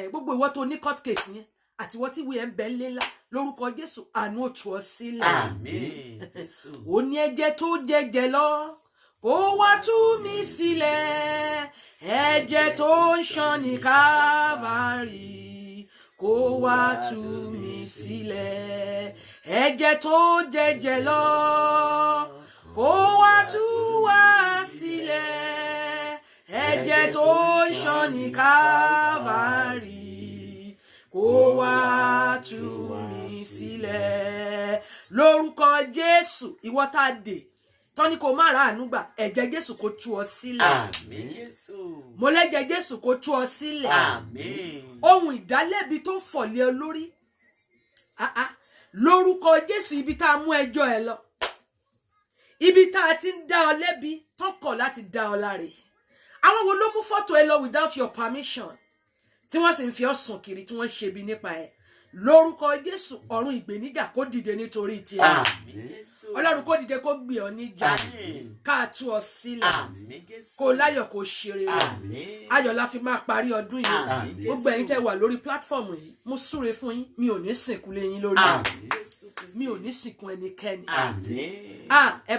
Gbogbo ìwọ tó ní court case yẹn àtiwọ́ tí ìwé ẹ̀ bẹ́ ńlá lórúkọ Jésù àánú ó tú ọ sílẹ̀. Àmín. Ó ní ẹ̀jẹ̀ tó jẹ̀jẹ̀ lọ kó wá tú mi sílẹ̀, ẹ̀jẹ̀ tó ń ṣàn ní Kávárì kó wá tú mi sílẹ̀, ẹ̀jẹ̀ tó jẹ̀jẹ̀ lọ kó wá tú wá sílẹ̀, ẹ̀jẹ̀ tó ń ṣàn ní Kávárì kó wá tú mi sílẹ̀. Lórúkọ Jésù ìwọ tá a dè tọ́ni kò má ra àánú gbà, ẹ̀jẹ̀ Jésù kó tú ọ sílẹ̀. Àmín Jésù. Mo lẹ́jẹ̀ Jésù kó tú ọ sílẹ̀. Àmín. Ohun ìdálẹ́bi tó fọ̀lẹ́ ọ lórí. Lórúkọ Jésù ibi tá a mú ẹjọ́ ẹ lọ, ibi tá a ti ń dá ọ lẹ́bi tán kọ̀ láti dá ọ láre. Àwọn wo ló mú fọ́tò ẹ lọ without your permission tí wọ́n sì ń fi ọ́ sùn kiri tí wọ́n ń ṣe bí nípa ẹ̀? Lórúkọ Jésù ọ̀run ìgbéníjà kó dìde nítorí tiẹ̀. Àmín Jésù. Ọlọ́run kó dìde kó gbé ọ níjà, Àmín. ká tú ọ sílẹ̀, Àmín Jésù. kó láyọ̀ kó ṣe rere. Àmín. Ayọ̀ la fi máa parí ọdún yìí. Àmín Jésù. Gbogbo ẹ̀yin tẹ́ wà lórí pílátífọ̀mù yìí, mo súre fún yín, mi ò ní sìnkú lé yín lórí. Àmín Jésù Kristi. Mi ò ní sìnkú ẹnikẹ́ni. Àmín. Ẹ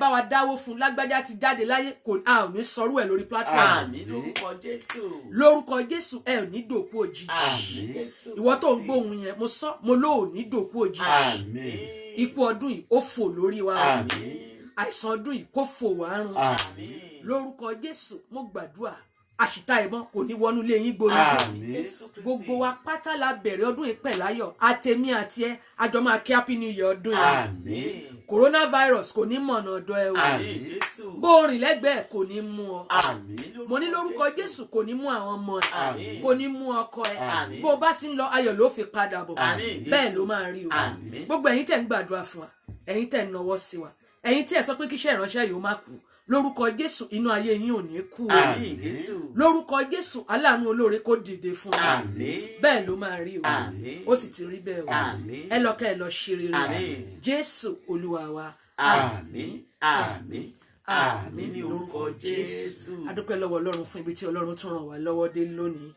bá wa dáwó fún lágbájá ti jáde láyé, a ò ní sọrú ẹ̀ lórí pílátífọ̀mù. Àmín lórúkọ Jésù. Lórúkọ Jésù ẹ ò ní dòkú òjijì. Àmín Jésù. Ìwọ tó ń gbóhùn yẹn, mo sọ, mo ló ò ní dòkú òjijì. Àmín. Ikú ọdún yìí ó fò lórí wa. Àmín. Àìsàn ọdún yìí kó fò wá run. Àmín. Lórúkọ Jésù mo gbàdúrà àṣìta ìbọn kò ní wọnú ilé yín gbóná. Àmín. Gbogbo wa pátá la bẹ̀rẹ̀ ọdún yìí pẹ̀láyọ̀, àtèmi àti ẹ àjọ máa kí happy new year ọdún yìí. Àmín. Coronavirus kò ní mọ̀nà ọ̀dọ̀ ẹ o. Àmín Jésù. Bó o rìn lẹ́gbẹ̀ẹ́ kò ní mú ọ. Àmín. Mo ní lórúkọ Jésù kò ní mú àwọn ọmọ ẹ, Àmín. kò ní mú ọkọ ẹ. Àmín. Bó o bá ti ń lọ ayọ̀ ló fi padà bọ̀. Àmín Jésù. Bẹ́ẹ̀ ló máa rí o. Àmín. Gbogbo ẹ̀yin tẹ́ ń gbàdúrà fún wa, ẹ̀yin tẹ́ ń nawọ́ sí wa, ẹ̀yin tí ẹ sọ pé kíṣẹ́ ìránṣẹ́ yìí ó má kú, lórúkọ Jésù inú ayé yín ò ní kú o. Àmín Jésù. Lórúkọ Jésù aláàánú olóore kó dìde fún wa. Àmín. Bẹ́ẹ̀ ló máa rí o. Àmín. Ó sì ti rí bẹ́ẹ̀ o. Àmín. Ẹ lọ kẹ́ ẹ lọ ṣe rere. Àmín. Jésù Olúwa wa. Àmín. Àmín. Àmín ní orúkọ Jésù. A dúpẹ́ lọ́wọ́ Ọlọ́run fún ibi tí Ọlọ́run tún ràn wá lọ́wọ́ dé lónìí.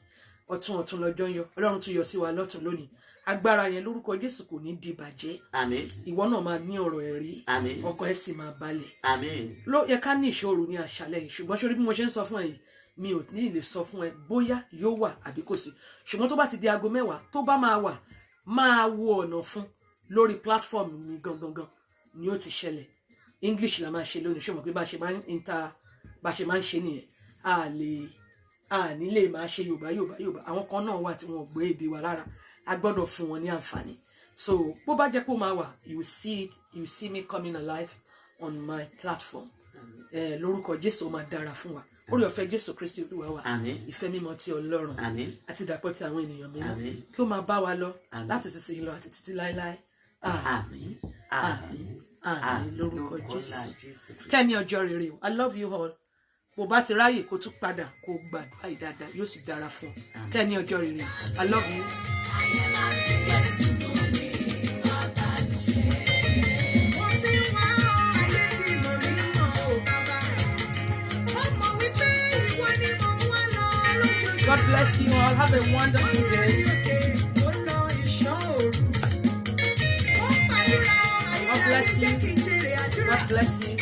Ọ̀tún lọ́jọ́ ń yọ, Ọlọ́run tún yọ sí wa lọ́tún lónìí. Agbára yẹn lórúkọ Jésù kò ní di bàjẹ́. Àmín. Ìwọ náà máa ní ọ̀rọ̀ ẹ̀rí. Àmín. Ọkàn ẹ sì máa balẹ̀. Àmín. Ló yẹ ká ní ìṣòro ní àṣálẹ́ yìí, ṣùgbọ́n ṣorí bí mo ṣe ń sọ fún ẹ yìí, mi ò ní lè sọ fún ẹ bóyá yóò wà àbí kò sí. Ṣùgbọ́n tó bá ti di aago 10 tó bá máa wà, máa wo ọ̀nà fún lórí platform mi gangan ni ó ti ṣẹlẹ̀. English la máa ṣe lónìí, ṣùgbọ́n pé bá ṣe máa ń ṣe nìyẹn. A ní lè máa ṣe Yorùbá. Àwọn kan náà wà tí wọn ò gbé èdè wa rárá. A gbọ́dọ̀ fún wọn ní àǹfààní. So bó bá jẹ́ pé ó máa wà, you will see me coming alive on my platform. Lórúkọ Jésù ó máa dára fún wa. Orí ọ̀fẹ́ Jésù Kristi Olúwa wa. Àmín. Ìfẹ́ mímọ́ ti Ọlọ́run. Àmín. Àti ìdàpọ̀ ti àwọn ènìyàn mímọ́. Àmín. Kí ó máa bá wa lọ Àmín. láti sísìn lọ àti títí láéláé. Àmín. Àmín. Àmín lórúkọ Lórúkọ Jésù. Jésù Kristi. Kẹ́ni ọjọ́ rere o. I love you all. Bó bá ti ráyè kó tún padà kó gbàdúrà yìí dáadáa yóò sì dára fún ọ. Kẹ́ni ọjọ́ rere o. I love you. God bless you all. Have a wonderful day. God bless you. God bless you.